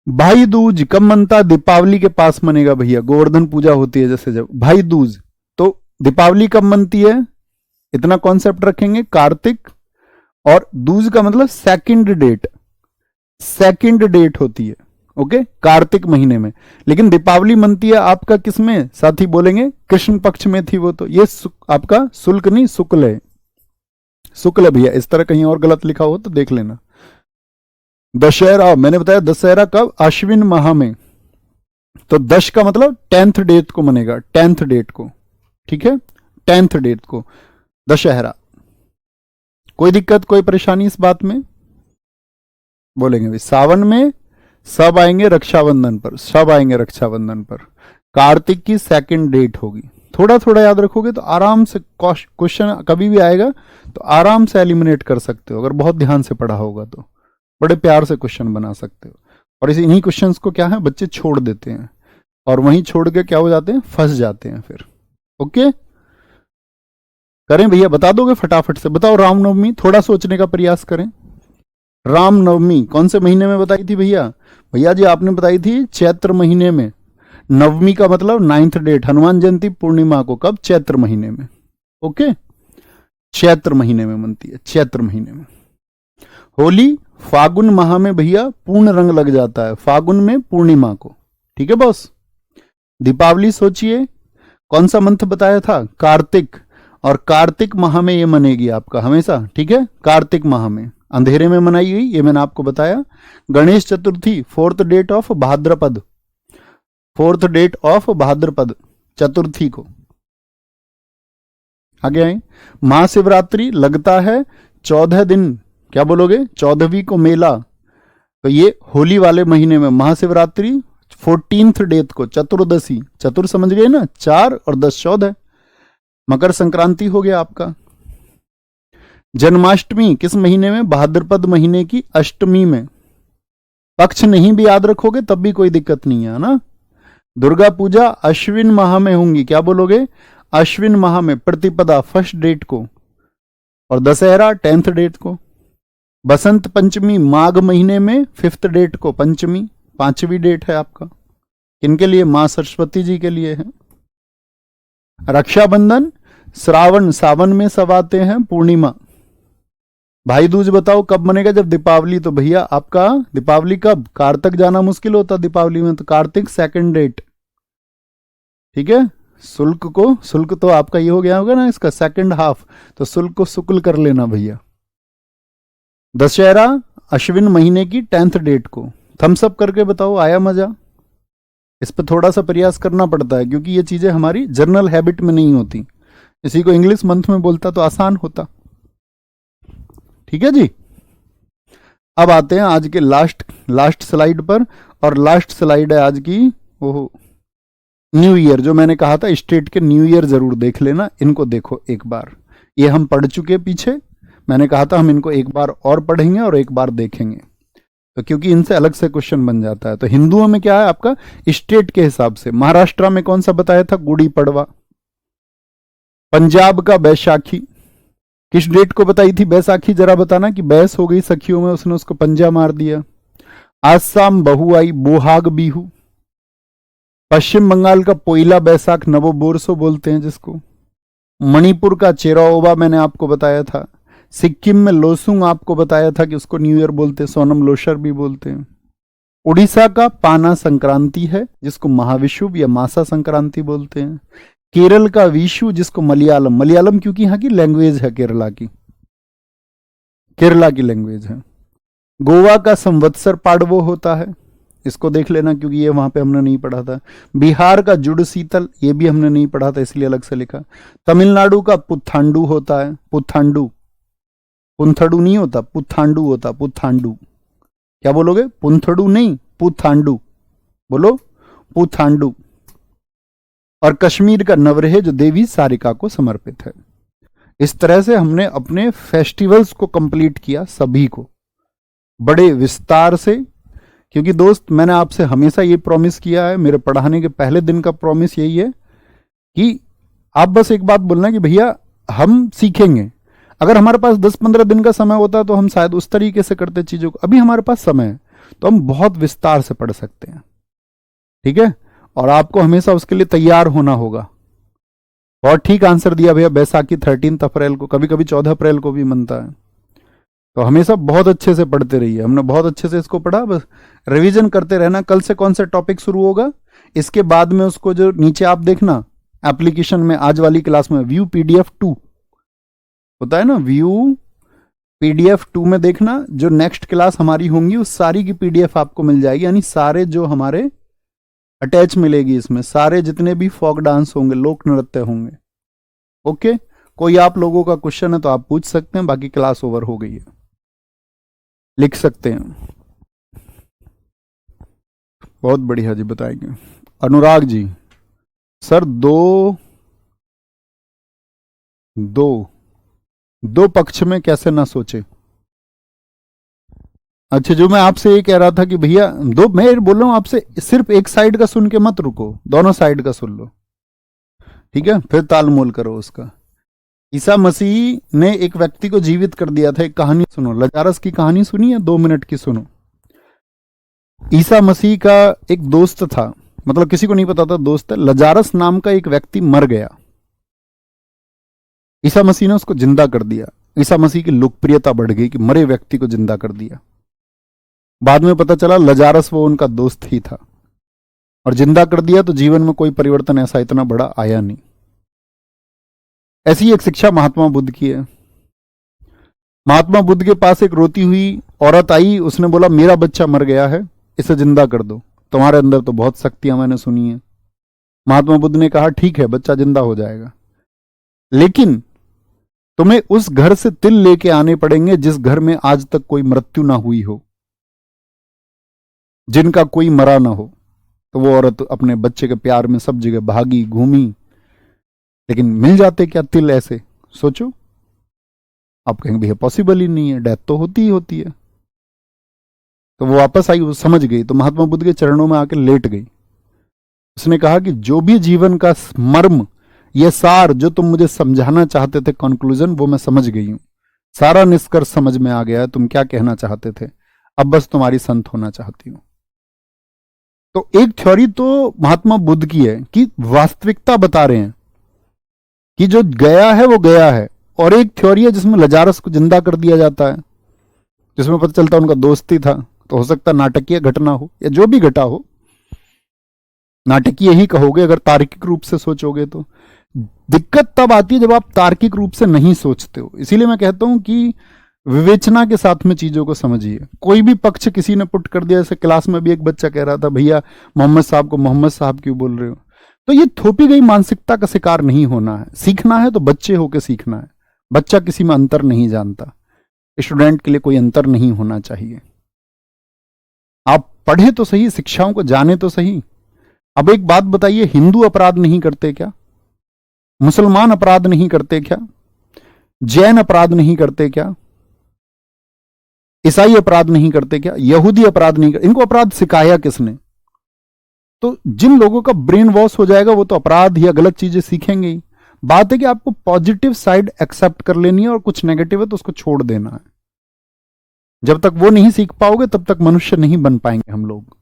भाई दूज कब मनता है? दीपावली के पास मनेगा भैया, गोवर्धन पूजा होती है जैसे जब भाई दूज, तो दीपावली कब मनती है? इतना कॉन्सेप्ट रखेंगे, कार्तिक, और दूज का मतलब सेकंड डेट होती है, ओके, कार्तिक महीने में। लेकिन दीपावली मनती है आपका किसमें? साथी बोलेंगे कृष्ण पक्ष में थी वो, तो ये आपका शुल्क नहीं शुक्ल है, शुक्ल है भैया। इस तरह कहीं और गलत लिखा हो तो देख लेना। दशहरा, मैंने बताया दशहरा कब? अश्विन माह में। तो दश का मतलब 10th डेट को मनेगा, 10th डेट को, ठीक है, 10th डेट को दशहरा। कोई दिक्कत कोई परेशानी इस बात में? बोलेंगे भाई सावन में सब आएंगे रक्षाबंधन पर, सब आएंगे रक्षाबंधन पर। कार्तिक की सेकंड डेट होगी। थोड़ा थोड़ा याद रखोगे तो आराम से क्वेश्चन कभी भी आएगा तो आराम से एलिमिनेट कर सकते हो, अगर बहुत ध्यान से पढ़ा होगा तो बड़े प्यार से क्वेश्चन बना सकते हो। और इन्हीं क्वेश्चंस को क्या है बच्चे छोड़ देते हैं और वहीं छोड़ के क्या हो जाते हैं? फंस जाते हैं फिर। ओके करें भैया, बता दोगे फटाफट से? बताओ रामनवमी, थोड़ा सोचने का प्रयास करें। रामनवमी कौन से महीने में बताई थी भैया? भैया जी आपने बताई थी चैत्र महीने में। नवमी का मतलब 9th डेट, हनुमान जयंती पूर्णिमा को कब? चैत्र महीने में। ओके चैत्र महीने में मनती है, चैत्र महीने में। होली फागुन माह में भैया पूर्ण रंग लग जाता है, फागुन में पूर्णिमा को, ठीक है बॉस। दीपावली सोचिए कौन सा मंथ बताया था? कार्तिक, और कार्तिक माह में ये मनेगी आपका हमेशा, ठीक है, कार्तिक माह में अंधेरे में मनाई गई, ये मैंने आपको बताया। Ganesh Chaturthi 4th date of Bhadrapad, 4th date of Bhadrapad चतुर्थी को। आगे आए, महाशिवरात्रि लगता है 14 दिन, क्या बोलोगे? 14वीं को मेला, तो ये होली वाले महीने में महाशिवरात्रि 14th डेट को, चतुर्दशी, चतुर समझ गए ना, 4 और 10 14। मकर संक्रांति हो गया आपका। जन्माष्टमी किस महीने में? भाद्रपद महीने की अष्टमी में। पक्ष नहीं भी याद रखोगे तब भी कोई दिक्कत नहीं है ना। दुर्गा पूजा अश्विन माह में होंगी, क्या बोलोगे? अश्विन माह में, प्रतिपदा 1st डेट को, और दशहरा 10th डेट को। बसंत पंचमी माघ महीने में 5th डेट को, पंचमी 5वीं डेट है आपका। किनके लिए? मां सरस्वती जी के लिए है। रक्षाबंधन, श्रावण, सावन में सब आते हैं, पूर्णिमा। भाई दूज बताओ कब बनेगा? जब दीपावली। तो भैया आपका दीपावली कब? कार्तिक जाना मुश्किल होता दीपावली में, तो कार्तिक सेकंड डेट, ठीक है। शुल्क तो आपका ये हो गया होगा ना, इसका सेकंड हाफ, तो शुल्क को शुक्ल कर लेना भैया। दशहरा अश्विन महीने की 10th डेट को। थम्स अप करके बताओ आया मजा? इस पर थोड़ा सा प्रयास करना पड़ता है क्योंकि ये चीजें हमारी जर्नल हैबिट में नहीं होती। इसी को इंग्लिश मंथ में बोलता तो आसान होता। ठीक है जी। अब आते हैं आज के लास्ट स्लाइड पर, और लास्ट स्लाइड है आज की वो न्यू ईयर। जो मैंने कहा था स्टेट के न्यू ईयर जरूर देख लेना, इनको देखो एक बार। ये हम पढ़ चुके पीछे, मैंने कहा था हम इनको एक बार और पढ़ेंगे और एक बार देखेंगे, तो क्योंकि इनसे अलग से क्वेश्चन बन जाता है। तो हिंदुओं में क्या है आपका स्टेट के हिसाब से? महाराष्ट्र में कौन सा बताया था? गुड़ी पड़वा। पंजाब का बैसाखी। किस डेट को बताई थी बैसाखी? जरा बताना कि बैस हो गई सखियों में, उसने उसको पंजा मार दिया। आसाम बहुआई, बोहाग बीहू। पश्चिम बंगाल का पोइला बैसाख, नवोबोरसो बोलते हैं जिसको। मणिपुर का चेराओबा मैंने आपको बताया था। सिक्किम में लोसुंग आपको बताया था कि उसको न्यू ईयर बोलते हैं, सोनम लोशर भी बोलते हैं। उड़ीसा का पाना संक्रांति है जिसको महाविषुव या मासा संक्रांति बोलते हैं। केरल का विशु जिसको मलयालम क्योंकि यहाँ की लैंग्वेज है, केरला की लैंग्वेज है। गोवा का संवत्सर पाड़वो होता है, इसको देख लेना क्योंकि ये वहां पे हमने नहीं पढ़ा था। बिहार का जुड़ शीतल, ये भी हमने नहीं पढ़ा था इसलिए अलग से लिखा। तमिलनाडु का पुथांडू होता है, पुंथड़ू नहीं होता, पुथांडू होता, पुथांडू। क्या बोलोगे? पुंथड़ू नहीं, पुथांडू बोलो, पुथांडू। और कश्मीर का नवरेह जो देवी सारिका को समर्पित है। इस तरह से हमने अपने फेस्टिवल्स को कंप्लीट किया, सभी को बड़े विस्तार से। क्योंकि दोस्त मैंने आपसे हमेशा ये प्रॉमिस किया है, मेरे पढ़ाने के पहले दिन का प्रॉमिस यही है कि आप बस एक बात बोलना कि भैया हम सीखेंगे। अगर हमारे पास 10-15 दिन का समय होता तो हम शायद उस तरीके से करते चीजों को। अभी हमारे पास समय है तो हम बहुत विस्तार से पढ़ सकते हैं, ठीक है। और आपको हमेशा उसके लिए तैयार होना होगा। बहुत ठीक आंसर दिया भैया, बैसाखी 13 अप्रैल को, कभी कभी 14 अप्रैल को भी मनता है। तो हमेशा बहुत अच्छे से पढ़ते रहिए। हमने बहुत अच्छे से इसको पढ़ा, बस रिवीजन करते रहना। कल से कौन सा टॉपिक शुरू होगा, इसके बाद में उसको जो नीचे आप देखना एप्लीकेशन में, आज वाली क्लास में व्यू पीडीएफ 2 होता है ना, व्यू पीडीएफ 2 में देखना। जो नेक्स्ट क्लास हमारी होंगी उस सारी की पीडीएफ आपको मिल जाएगी, यानी सारे जो हमारे अटैच मिलेगी इसमें, सारे जितने भी फोक डांस होंगे, लोक नृत्य होंगे। ओके, कोई आप लोगों का क्वेश्चन है तो आप पूछ सकते हैं, बाकी क्लास ओवर हो गई है, लिख सकते हैं। बहुत बढ़िया जी, बताएंगे। अनुराग जी, सर दो पक्ष में कैसे ना सोचे। अच्छा, जो मैं आपसे ये कह रहा था कि भैया मैं बोल रहा हूं आपसे, सिर्फ एक साइड का सुन के मत रुको, दोनों साइड का सुन लो, ठीक है, फिर तालमोल करो उसका। ईसा मसीह ने एक व्यक्ति को जीवित कर दिया था। एक कहानी सुनो, लजारस की कहानी सुनी है, 2 मिनट की सुनो। ईसा मसीह का एक दोस्त था, मतलब किसी को नहीं पता था दोस्त है। लजारस नाम का एक व्यक्ति मर गया, ईसा मसीह ने उसको जिंदा कर दिया। ईसा मसीह की लोकप्रियता बढ़ गई कि मरे व्यक्ति को जिंदा कर दिया। बाद में पता चला लजारस वो उनका दोस्त ही था, और जिंदा कर दिया तो जीवन में कोई परिवर्तन ऐसा इतना बड़ा आया नहीं। ऐसी एक शिक्षा महात्मा बुद्ध की है। महात्मा बुद्ध के पास एक रोती हुई औरत आई, उसने बोला मेरा बच्चा मर गया है, इसे जिंदा कर दो, तुम्हारे अंदर तो बहुत शक्तियां मैंने सुनी है। महात्मा बुद्ध ने कहा ठीक है, बच्चा जिंदा हो जाएगा, लेकिन तुम्हें उस घर से तिल लेके आने पड़ेंगे जिस घर में आज तक कोई मृत्यु ना हुई हो, जिनका कोई मरा ना हो। तो वो औरत अपने बच्चे के प्यार में सब जगह भागी घूमी, लेकिन मिल जाते क्या तिल ऐसे? सोचो, आप कहेंगे भैया पॉसिबल ही नहीं है, डेथ तो होती ही होती है। तो वो वापस आई, वो समझ गई, तो महात्मा बुद्ध के चरणों में आकर लेट गई। उसने कहा कि जो भी जीवन का मर्म, ये सार जो तुम मुझे समझाना चाहते थे, कंक्लूजन, वो मैं समझ गई हूं, सारा निष्कर्ष समझ में आ गया है, तुम क्या कहना चाहते थे, अब बस तुम्हारी संत होना चाहती हूं। तो एक थ्योरी तो महात्मा बुद्ध की है कि वास्तविकता बता रहे हैं कि जो गया है वो गया है, और एक थ्योरी है जिसमें लजारस को जिंदा कर दिया जाता है, जिसमें पता चलता है उनका दोस्ती था। तो हो सकता है नाटकीय घटना हो या जो भी घटा हो, नाटकीय ही कहोगे अगर तार्किक रूप से सोचोगे तो। दिक्कत तब आती है जब आप तार्किक रूप से नहीं सोचते हो। इसीलिए मैं कहता हूं कि विवेचना के साथ में चीजों को समझिए। कोई भी पक्ष किसी ने पुट कर दिया, जैसे क्लास में भी एक बच्चा कह रहा था, भैया मोहम्मद साहब को मोहम्मद साहब क्यों बोल रहे हो। तो ये थोपी गई मानसिकता का शिकार नहीं होना है। सीखना है तो बच्चे होकर सीखना है। बच्चा किसी में अंतर नहीं जानता, स्टूडेंट के लिए कोई अंतर नहीं होना चाहिए। आप पढ़े तो सही, शिक्षाओं को जाने तो सही। अब एक बात बताइए, हिंदू अपराध नहीं करते क्या? मुसलमान अपराध नहीं करते क्या? जैन अपराध नहीं करते क्या? ईसाई अपराध नहीं करते क्या? यहूदी अपराध नहीं करते? इनको अपराध सिखाया किसने? तो जिन लोगों का ब्रेन वॉश हो जाएगा वो तो अपराध या गलत चीजें सीखेंगे ही। बात है कि आपको पॉजिटिव साइड एक्सेप्ट कर लेनी है और कुछ नेगेटिव है तो उसको छोड़ देना है। जब तक वो नहीं सीख पाओगे तब तक मनुष्य नहीं बन पाएंगे हम लोग।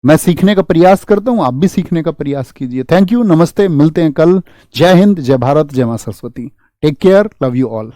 मैं सीखने का प्रयास करता हूं, आप भी सीखने का प्रयास कीजिए। थैंक यू, नमस्ते, मिलते हैं कल। जय हिंद, जय भारत, जय मां Saraswati. Take care, love you all.